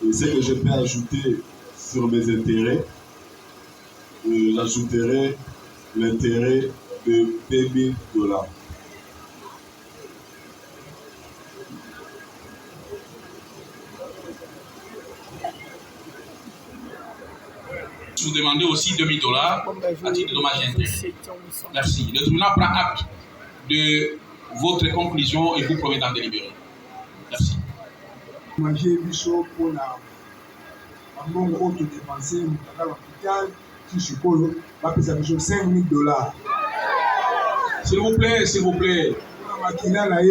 Et ce que je peux ajouter sur mes intérêts, j'ajouterai l'intérêt de 20 $. Vous demandez aussi 2 000 $ à titre de dommage intérêt. Merci. Le tribunal prend acte de votre conclusion et vous promet d'en délibérer. Merci. Manger biso pour la ambongo auto dépenser à l'hôpital qui suppose va payer biso $5,000. S'il vous plaît, s'il vous plaît.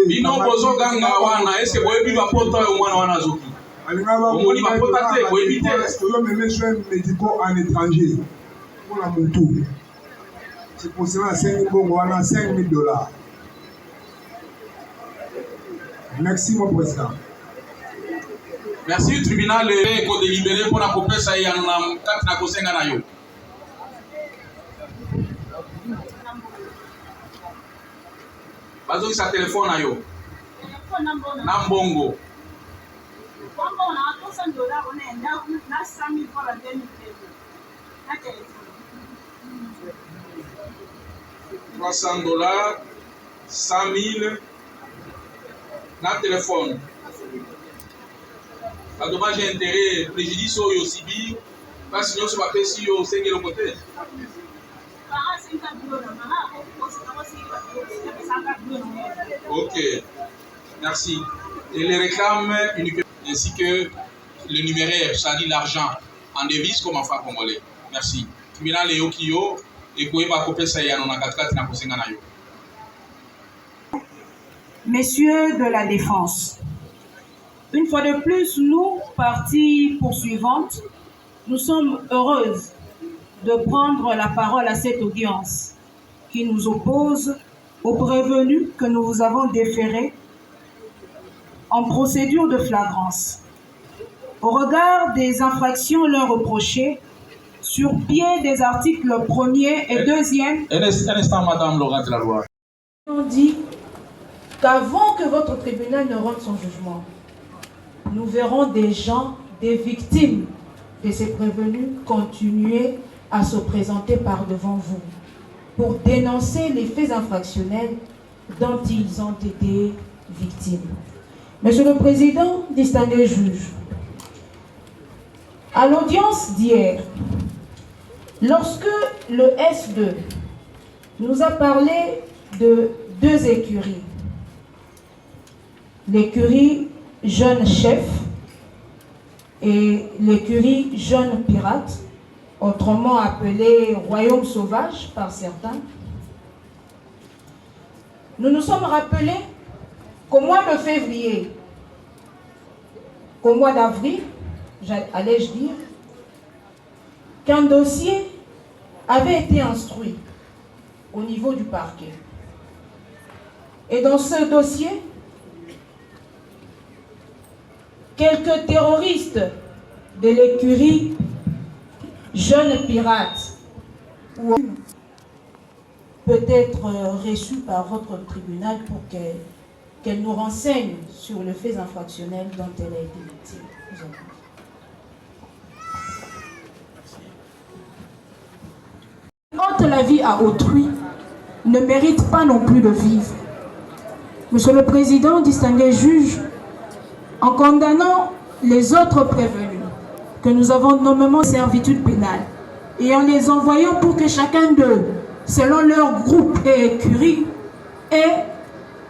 Bino bozo ganga wana est-ce que vous avez vu pota au mwana wana zoki? Omoni ba pota te, vous évitez. Nous même soins médicaux en étranger pour la moto. C'est pour cela $5,000. Merci mon président. Merci tribunal ko délibéré pour la kopesa ya na kati na kosenga na yo. Bazo sa téléphone na yo. Na mbongo. $300, 100,000 na téléphone. La dommage et intérêt, préjudice au Yosibi, parce que nous sommes appelés si au Ségué le côté. Ok, merci. Et les réclames ainsi que le numéraire, c'est-à-dire l'argent en devise comme en franc congolais. Merci. Tribunal Léo Kiyo, et pour ma copie, ça y est, on a 4 na Kosenganayo. Messieurs de la Défense, une fois de plus, nous, partie poursuivante, nous sommes heureuses de prendre la parole à cette audience qui nous oppose aux prévenus que nous vous avons déférés en procédure de flagrance. Au regard des infractions leur reprochées, sur pied des articles 1er et 2e, Un instant, Madame Laurent de la Loi. On dit qu'avant que votre tribunal ne rende son jugement, nous verrons des gens, des victimes de ces prévenus continuer à se présenter par devant vous pour dénoncer les faits infractionnels dont ils ont été victimes. Monsieur le Président, distingué juge, à l'audience d'hier, lorsque le S2 nous a parlé de 2 écuries, l'écurie Jeune Chef et l'écurie Jeune Pirate, autrement appelée Royaume Sauvage par certains, nous nous sommes rappelés qu'au mois de février, qu'au mois d'avril, allais-je dire, qu'un dossier avait été instruit au niveau du parquet. Et dans ce dossier, quelques terroristes de l'écurie Jeune Pirate peut être reçue par votre tribunal pour qu'elle nous renseigne sur le fait infractionnel dont elle a été victime. Quand la vie à autrui ne mérite pas non plus de vivre. Monsieur le Président, distingué juge, en condamnant les autres prévenus que nous avons nommément servitude pénale et en les envoyant pour que chacun d'eux, selon leur groupe et écurie, ait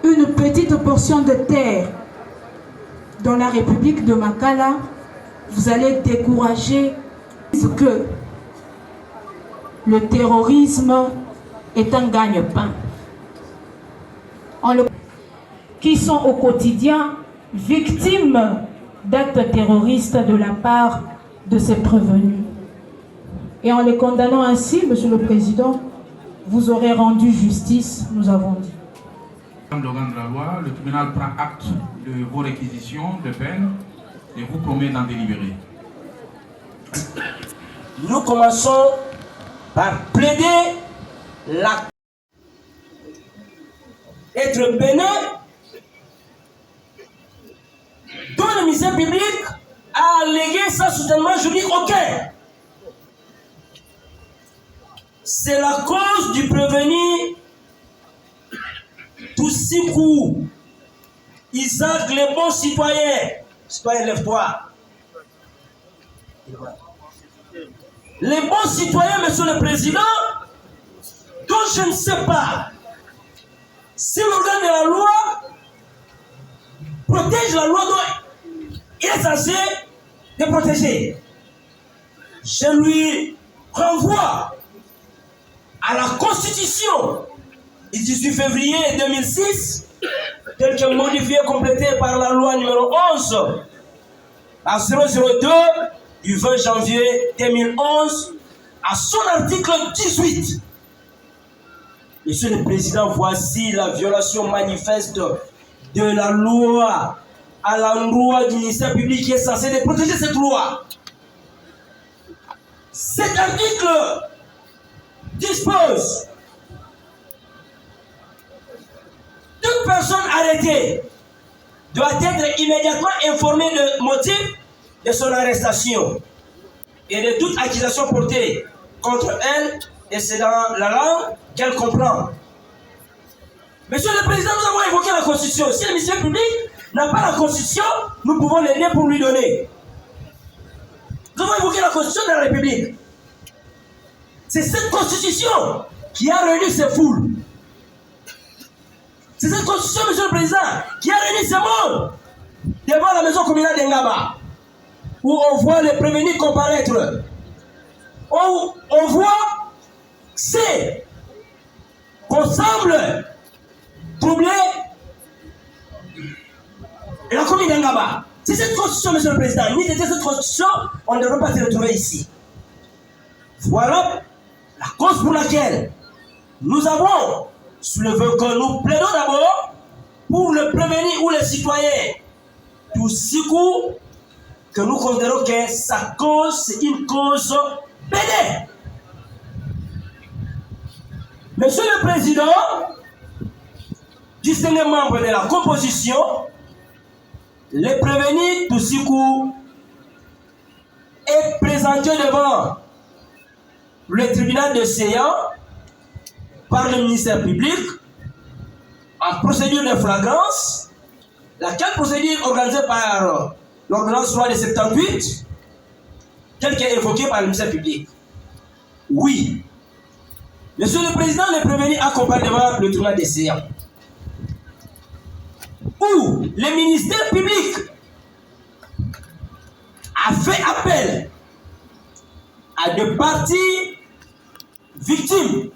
une petite portion de terre dans la République de Makala, vous allez décourager que le terrorisme est un gagne-pain. Qui sont au quotidien victimes d'actes terroristes de la part de ces prévenus. Et en les condamnant ainsi, Monsieur le Président, vous aurez rendu justice, nous avons dit. Madame Laurent de la Loi, le tribunal prend acte de vos réquisitions de peine et vous promet d'en délibérer. Nous commençons par plaider la être bénin dont le ministère public a allégué sans soutènement juridique aucun. C'est la cause du prévenu Toussikou Isaac, les bons citoyens. Citoyen, lève-toi. Les bons citoyens, Monsieur le Président, dont je ne sais pas si l'organe de la loi protège la loi dont il est censé de protéger, je lui renvoie à la Constitution du 18 février 2006, telle que modifiée et complétée par la loi numéro 11 à 002 du 20 janvier 2011, à son article 18. Monsieur le Président, voici la violation manifeste de la loi à l'endroit du ministère public qui est censé protéger cette loi. Cet article dispose: toute personne arrêtée doit être immédiatement informée du motif de son arrestation et de toute accusation portée contre elle, et c'est dans la langue qu'elle comprend. Monsieur le Président, nous avons évoqué la Constitution. Si le ministère public n'a pas la Constitution, nous pouvons l'aider pour lui donner. Nous avons évoqué la Constitution de la République. C'est cette Constitution qui a réuni ces foules. C'est cette Constitution, Monsieur le Président, qui a réuni ces mondes devant la maison communale d'Engaba, où on voit les prévenus comparaître, où on voit c'est qu'on semble troubler la commune d'Engaba. C'est cette Constitution, Monsieur le Président. Ni c'était cette Constitution, on ne devrait pas se retrouver ici. Voilà la cause pour laquelle nous avons soulevé que nous plaidons d'abord pour le prévenir ou le citoyen tout ce coup que nous considérons que sa cause, c'est une cause bénéfique. Monsieur le Président, distingué membre de la composition, le prévenu tout ce coup est présenté devant le tribunal de séance par le ministère public en procédure de flagrance, laquelle procédure organisée par l'ordonnance loi de 78, telle qu'elle est évoquée par le ministère public. Oui, Monsieur le Président, le prévenu accompagne devant le tribunal de séance, où le ministère public a fait appel à deux parties victimes,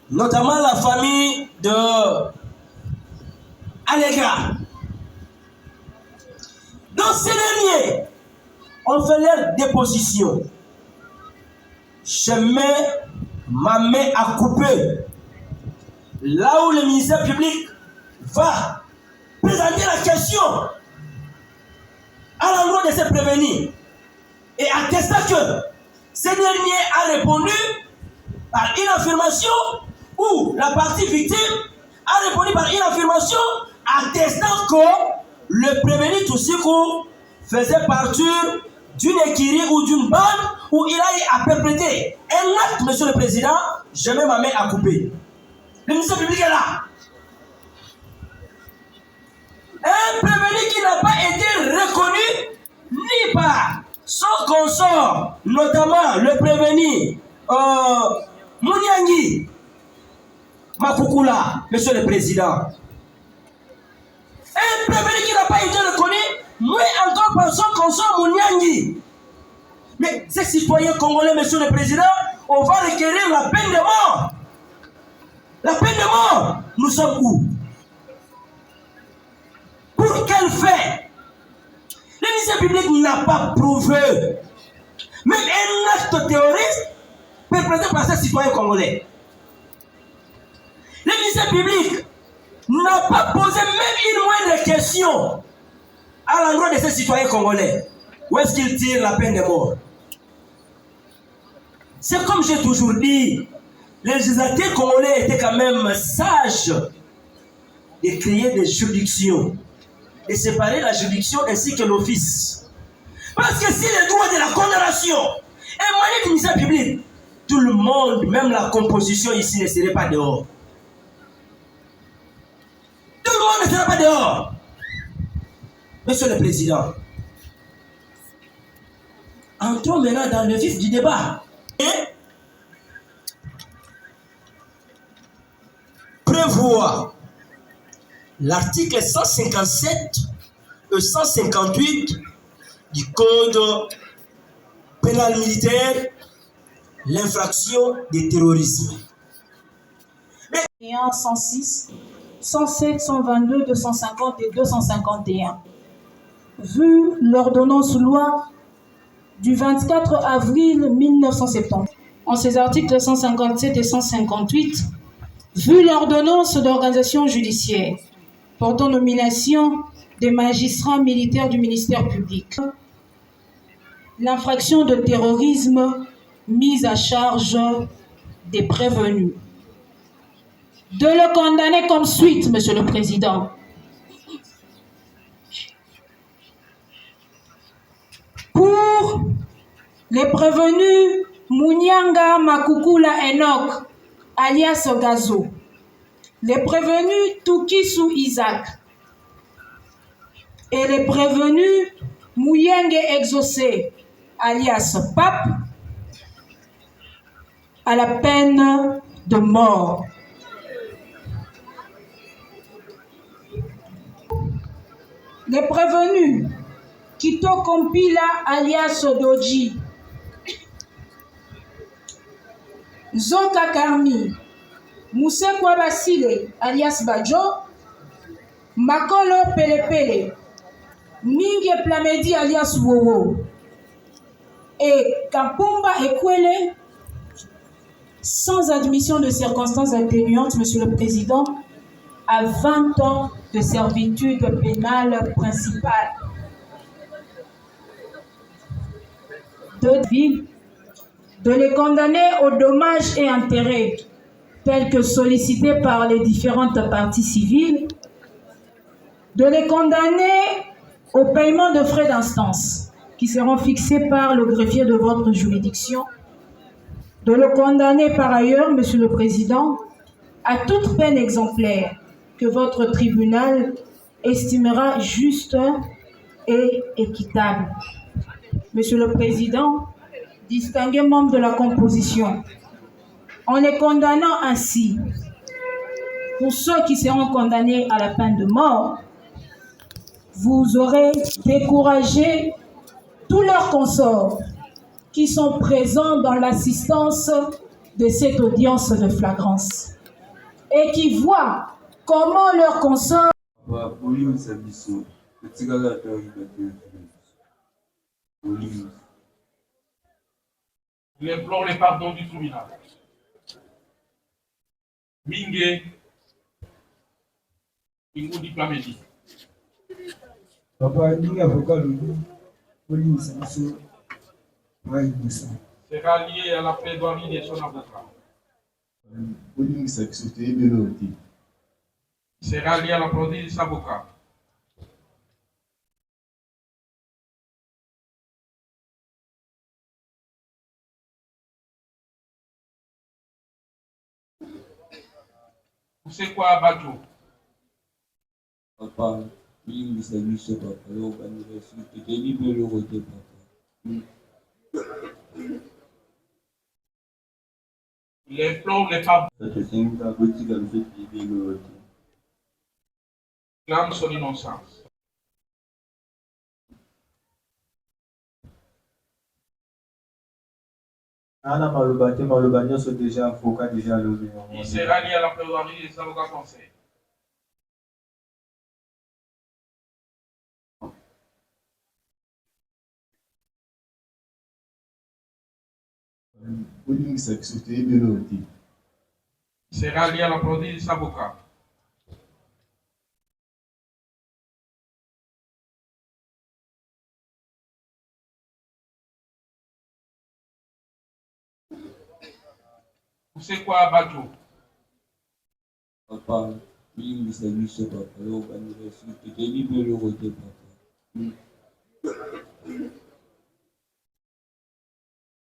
notamment la famille de Allegra. Dans ces derniers, on fait leur déposition. Je mets ma main à couper là où le ministère public va présenter la question à l'endroit de ces prévenus et attestant que ce dernier a répondu par une affirmation ou la partie victime a répondu par une affirmation attestant que le prévenu tout ce coup faisait partie d'une écurie ou d'une bande où il a perpétré un acte, Monsieur le Président, je mets ma main à couper. Le ministère public est là. Un prévenu qui n'a pas été reconnu ni par son consort, notamment le prévenu Mouniangi Makukula, Monsieur le Président. Un prévenu qui n'a pas été reconnu, moins encore par son consort Mouniangi. Mais ces citoyens congolais, Monsieur le Président, on va requérir la peine de mort. La peine de mort, nous sommes où? Pour quel fait? Le ministère public n'a pas prouvé même un acte terroriste perpétré par ces citoyens congolais. Le ministère public n'a pas posé même une moindre question à l'endroit de ces citoyens congolais. Où est-ce qu'ils tirent la peine de mort? C'est comme j'ai toujours dit, les législateurs congolais étaient quand même sages de créer des juridictions, de séparer la juridiction ainsi que l'office. Parce que si le droit de la condamnation est du ministère public, tout le monde, même la composition ici, ne serait pas dehors. Tout le monde ne serait pas dehors. Monsieur le Président, entrons maintenant dans le vif du débat. prévoit l'article 157 et 158 du Code pénal militaire, l'infraction de terrorisme. 106, 107, 122, 250 et 251. Vu l'ordonnance loi du 24 avril 1970, en ces articles 157 et 158, vu l'ordonnance d'organisation judiciaire portant nomination des magistrats militaires du ministère public, l'infraction de terrorisme mise à charge des prévenus. De le condamner comme suite, Monsieur le Président. Pour les prévenus Munyanga Makukula Enoch, alias Gazo, les prévenus Tukisu Isaac et les prévenus Muyenge Exaucé, alias Pape, à la peine de mort. Les prévenus Kito Kompila alias Doji, Zoka Karmi, Musekwa Basile alias Badjo, Makolo Pelepele, Minge Plamedi alias Wowo et Kapumba Ekwele, sans admission de circonstances atténuantes, Monsieur le Président, à 20 ans de servitude pénale principale. De les condamner aux dommages et intérêts tels que sollicités par les différentes parties civiles, de les condamner au paiement de frais d'instance qui seront fixés par le greffier de votre juridiction, de le condamner par ailleurs, Monsieur le Président, à toute peine exemplaire que votre tribunal estimera juste et équitable. Monsieur le Président, distingués membres de la composition, en les condamnant ainsi, pour ceux qui seront condamnés à la peine de mort, vous aurez découragé tous leurs consorts qui sont présents dans l'assistance de cette audience de flagrance et qui voient comment leurs consorts Il implore les pardons du tribunal. Mingue, Ingudi Plamedi. Papa, Mingue avocat Loulou, police, monsieur, sera lié à la plaidoirie de son avocat. Sera lié à la plaidoirie de son avocat. C'est quoi Badjo? Papa, il s'agit de papa, Il implore les pardons. Clame son innocence. Ana Malubate, Malubania sont déjà avocat, déjà levé. Il sera lié à la plaidoirie des avocats conseils. Il sera lié à la plaidoirie des avocats. C'est quoi Badjo? Papa, il s'agit de papa,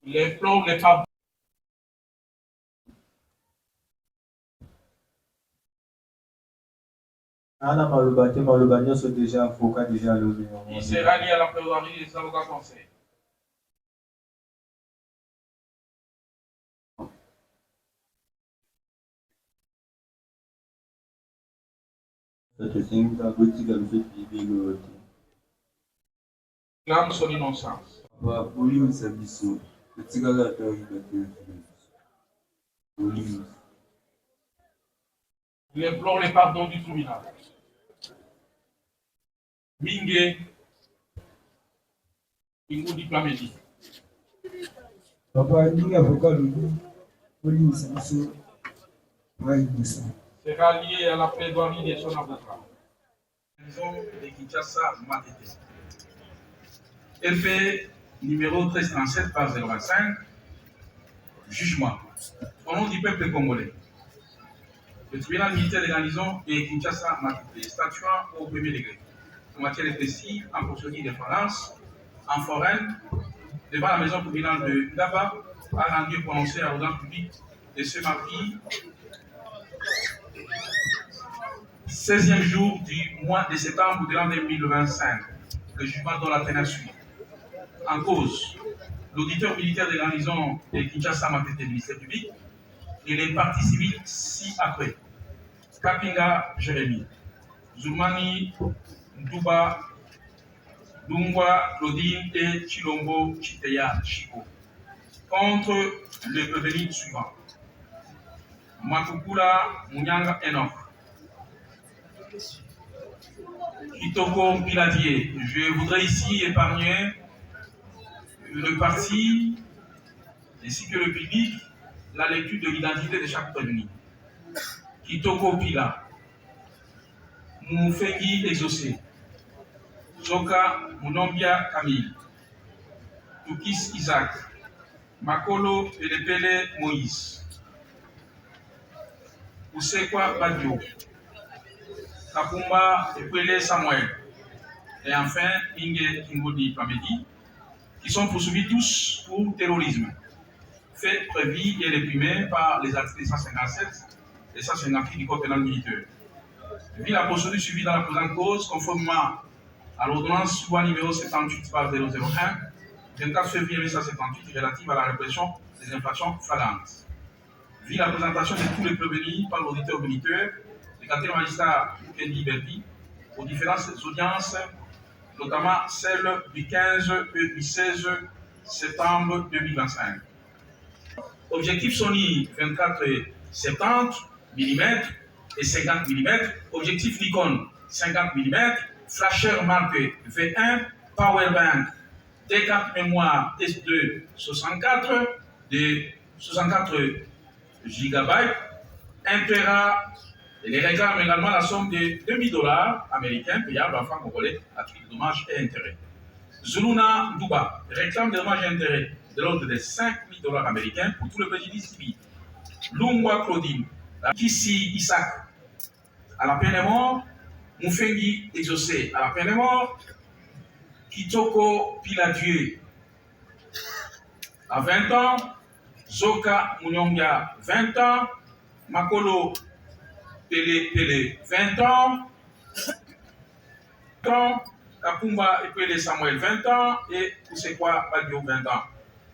Il implore les pardons. Ana Malubate, Malubania sont déjà avocat, déjà levé. Il sera lié à la plaidoirie des avocats conseils. Clame son innocence. Il implore le pardon du tribunal. Mingue, Ingudi Plamedi. Papa, ni avocat sera lié à la plaidoirie de son avocat. Maison de Kinshasa, Matete. LP numéro 1337 par 025. Jugement. Au nom du peuple congolais. Le tribunal militaire de garnison de Kinshasa, Matete, statuant au premier degré en matière répressive, en procédure de France, en foraine, devant la maison tribunal de Ndaba, a rendu prononcé à l'audience publique de ce mardi 16e jour du mois de septembre de l'an 2025. Le jugement dont la teneur suit. En cause, l'auditeur militaire de garnison de Kinshasa, Matete, du ministère public, et les parties civiles ci-après. Kapinga Jérémy, Zoumani Ndouba, Dungwa Claudine et Chilombo Chiteya Chiko. Contre le prévenu suivant. Makukula Munyanga Enoch. Kitoko Piladier. Je voudrais ici épargner le parti ainsi que le public la lecture de l'identité de chaque prévenu. Kitoko Pila. Moufengi Exaucé. Zoka Munombia Camille. Tukis Isaac. Makolo Pelepele Moïse. Usekwa Badio. Kapumba Epele Samuel. Et enfin, Inge Kingodi Pamedi, qui sont poursuivis tous pour terrorisme, fait prévu et réprimé par les articles 157 et 158 du Code pénal militaire. Vu la procédure suivie dans la présente cause, conformément à l'ordonnance loi numéro 78 par 001, 24 février 1978 relative à la répression des infractions flagrantes. Vu la présentation de tous les prévenus par l'auditeur militaire, le quatrième magistrat Kendi Berbi, aux différentes audiences, notamment celle du 15 et du 16 septembre 2025. Objectif Sony 24-70 mm et 50 mm, objectif Nikon 50 mm, flasher marque V1, powerbank, des cartes mémoire S2 64 de 64 GB, 1 Tera. Et les réclament également la somme de $2000 américains payables en francs congolais à titre de dommages et intérêts. Zuluna Ndouba réclame des dommages et intérêts de l'ordre de $5000 américains pour tout le préjudice civil. Lungwa Claudine, Kissi Isaac à la peine de mort, Moufengi Exaucé à la peine de mort, Kitoko Piladieu à 20 ans, Zoka Munyonga 20 ans, Makolo Pele 20 ans, Kapumba Epele Samuel 20 ans et Kousekwa Badio 20 ans.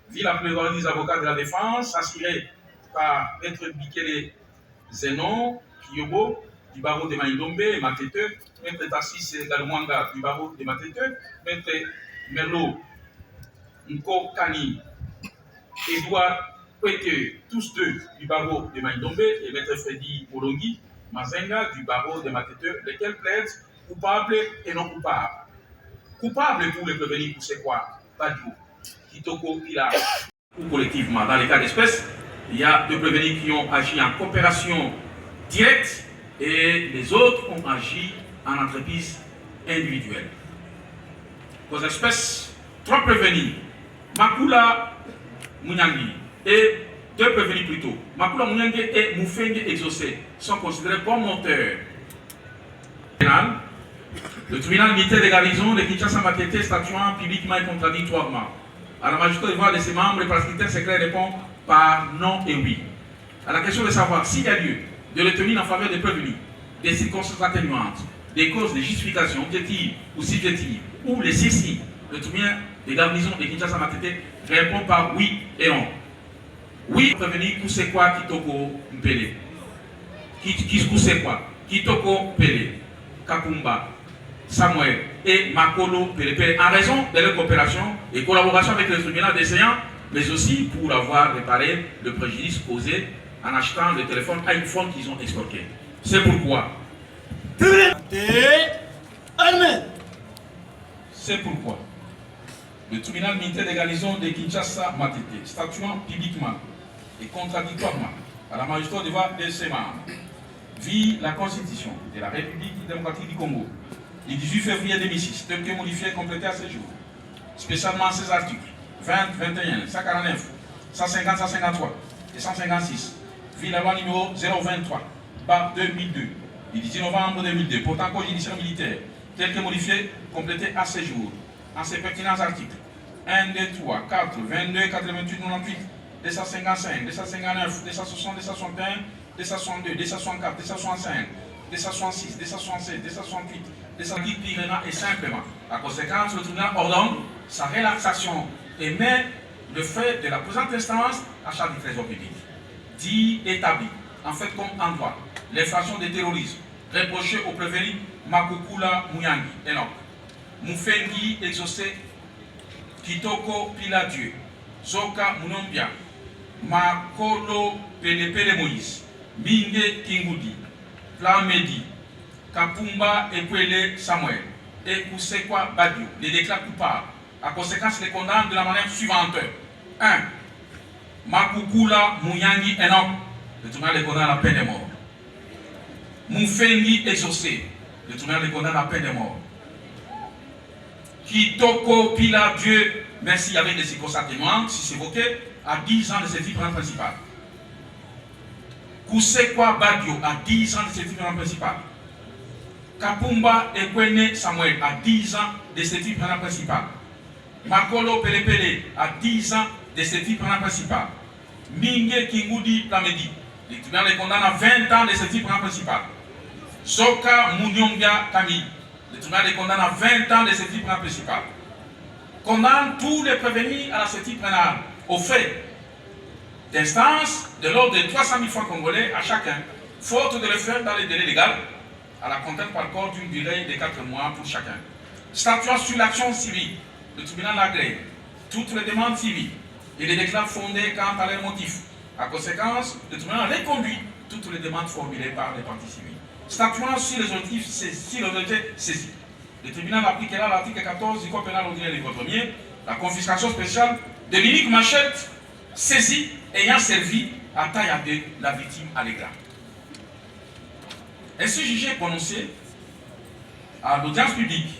Vu la plaidoirie des avocats de la défense, assurée par Maître Bikele Zenon Kiyobo du barreau de Maïdombe et Matete, Maître Tassis Galmwanga du barreau de Matete, Maître Merlo Nkokani, Edouard Kweke, tous deux du barreau de Maïdombe et Maître Freddy Molongi Mazenga du barreau de Matete, lesquels plaident coupables et non coupables. Coupables pour les prévenir pour c'est quoi? Badio, Kitoko, Pila, ou collectivement. Dans les cas d'espèce, il y a deux prévenus qui ont agi en coopération directe et les autres ont agi en entreprise individuelle. Aux espèces, 3 prévenus, Makula Munyangi et 2 prévenus plutôt, Makula Munyangi et Moufengi Exaucé, sont considérés comme auteurs. Le tribunal militaire de garnison de Kinshasa Matete statuant publiquement et contradictoirement à la magistrature de voir de ses membres et par critères secrets répond par non et oui. À la question de savoir s'il y a lieu de le tenir en faveur des prévenus, des circonstances atténuantes, des causes de justification objectives ou subjectives, ou les CICI, le tribunal de garnison de Kinshasa Matete répond par oui et non. Oui, prévenu Kousekwa Kitoko Mpele. Kousekwa Kitoko Mpele. Kapumba, Samuel et Makolo Pelepele en raison de leur coopération et collaboration avec le tribunal d'essayant, mais aussi pour avoir réparé le préjudice causé en achetant le téléphone iPhone qu'ils ont extorqué. C'est pourquoi. C'est pourquoi le tribunal militaire des garnisons de Kinshasa Matete, statuant publiquement et contradictoirement à la magistrature de ses membres, vit la Constitution de la République démocratique du Congo du 18 février 2006, tel que modifié et complété à ce jour, spécialement ces articles 20, 21, 149, 150, 153 et 156, vit la loi numéro 023 par 2002 du 18 novembre 2002 portant code judiciaire militaire, tel que modifié, complété à ce jour, en ces pertinents articles 1, 2, 3, 4, 22, 88, 98, 255, 259, 260, 261, 262, 264, 265, 266, 267, 268, 268 purement et simplement. À conséquence, le tribunal ordonne sa relaxation et met le fait de la présente instance à charge du trésor public. Dit établi, en fait comme en droit, l'infraction de terrorisme reprochée au prévenu Makukula Muyangi, Enoch, Mufengi exaucé, Kitoko Piladieu, Zoka Munombia, Makolo Pelepele Moïse, Minge Kingudi, Plamedi, Kapumba Ekwele Samuel et Kusekwa Badio les déclarent coupables. À conséquence, les condamne de la manière suivante. 1. Makukula Muyangi Enoch, le tribunal les condamne à la peine de mort. Mufengi exaucé, le tribunal les condamne à la peine de mort. Kitoko Pila Dieu, merci avec des circonstances témoins, si c'est évoqué, à 10 ans de ses fibres principales. Kusekwa Badio à 10 ans de ses fibres principales. Kapumba Ekwene Samuel à 10 ans de ses fibres principales. Makolo Pelepele à 10 ans de ses fibres principales. Minge Kingudi Plamedi, le tribunal les condamne à 20 ans de ses fibres principales. Soka Munyonga Kami, le tribunal les condamne à 20 ans de ses fibres principales. Condamne tous les prévenus à la sortie pénale au fait d'instance de l'ordre de 300 000 francs congolais à chacun, faute de le faire dans les délais légaux, à la contrainte par corps d'une durée de 4 mois pour chacun. Statuant sur l'action civile, le tribunal agrée toutes les demandes civiles et les déclare fondées quant à leurs motifs. À conséquence, le tribunal reconduit toutes les demandes formulées par les parties civiles. Statuant sur les objectifs saisis, le tribunal appliquera l'article 14 du Code pénal ordinaire livre 1er, la confiscation spéciale de l'unique machette saisie ayant servi à taillader la victime à l'égard. Ainsi jugé prononcé à l'audience publique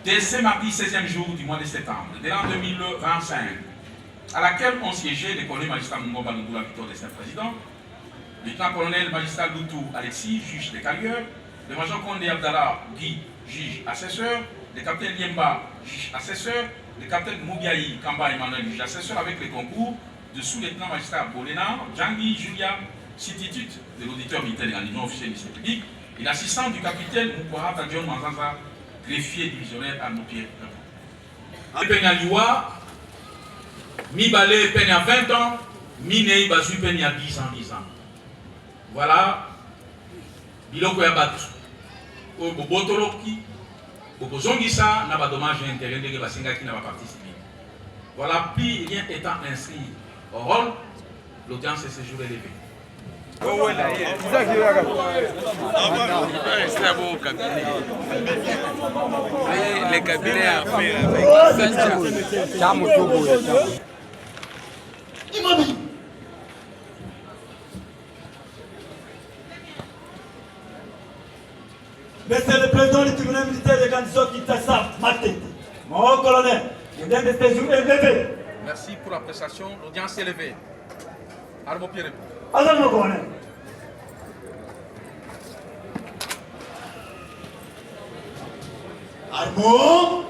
dès ce mardi 16e jour du mois de septembre de l'an 2025, à laquelle ont siégé le colonel magistrat Mungomba Lungula Victor de Saint-Président, le lieutenant-colonel magistrat Loutou Alexis, juge des Carrières, le major Condé Abdallah Guy, juge assesseur, le capitaine Liemba, juge assesseur, le capitaine Moubiaï Kamba Emmanuel, juge assesseur, avec le concours de sous-lieutenant magistrat Bolena, Djangui Julia, substitut de l'auditeur militaire de la Union officielle du service public, et l'assistant du capitaine Moukwara Tadion Manzanza, greffier divisionnaire à Moupierre. Peine à Liwa, mi-balé peine à 20 ans, mi-ney basu peine à 10 ans. Voilà, biloko ya batu. Au Bobotoloki, au Bozongisa, n'a pas dommage et intérêt de la Singa qui n'a pas participé. Voilà, puis rien étant inscrit au rôle, l'audience est ce jour élevée. Les cabinets à faire Monsieur le président du tribunal militaire de Ganso Kinshasa, Matete, mon colonel, l'audience de ce jour est levée. Merci pour la prestation, l'audience est levée. Armo Pierre. Alors, mon colonel. Armo.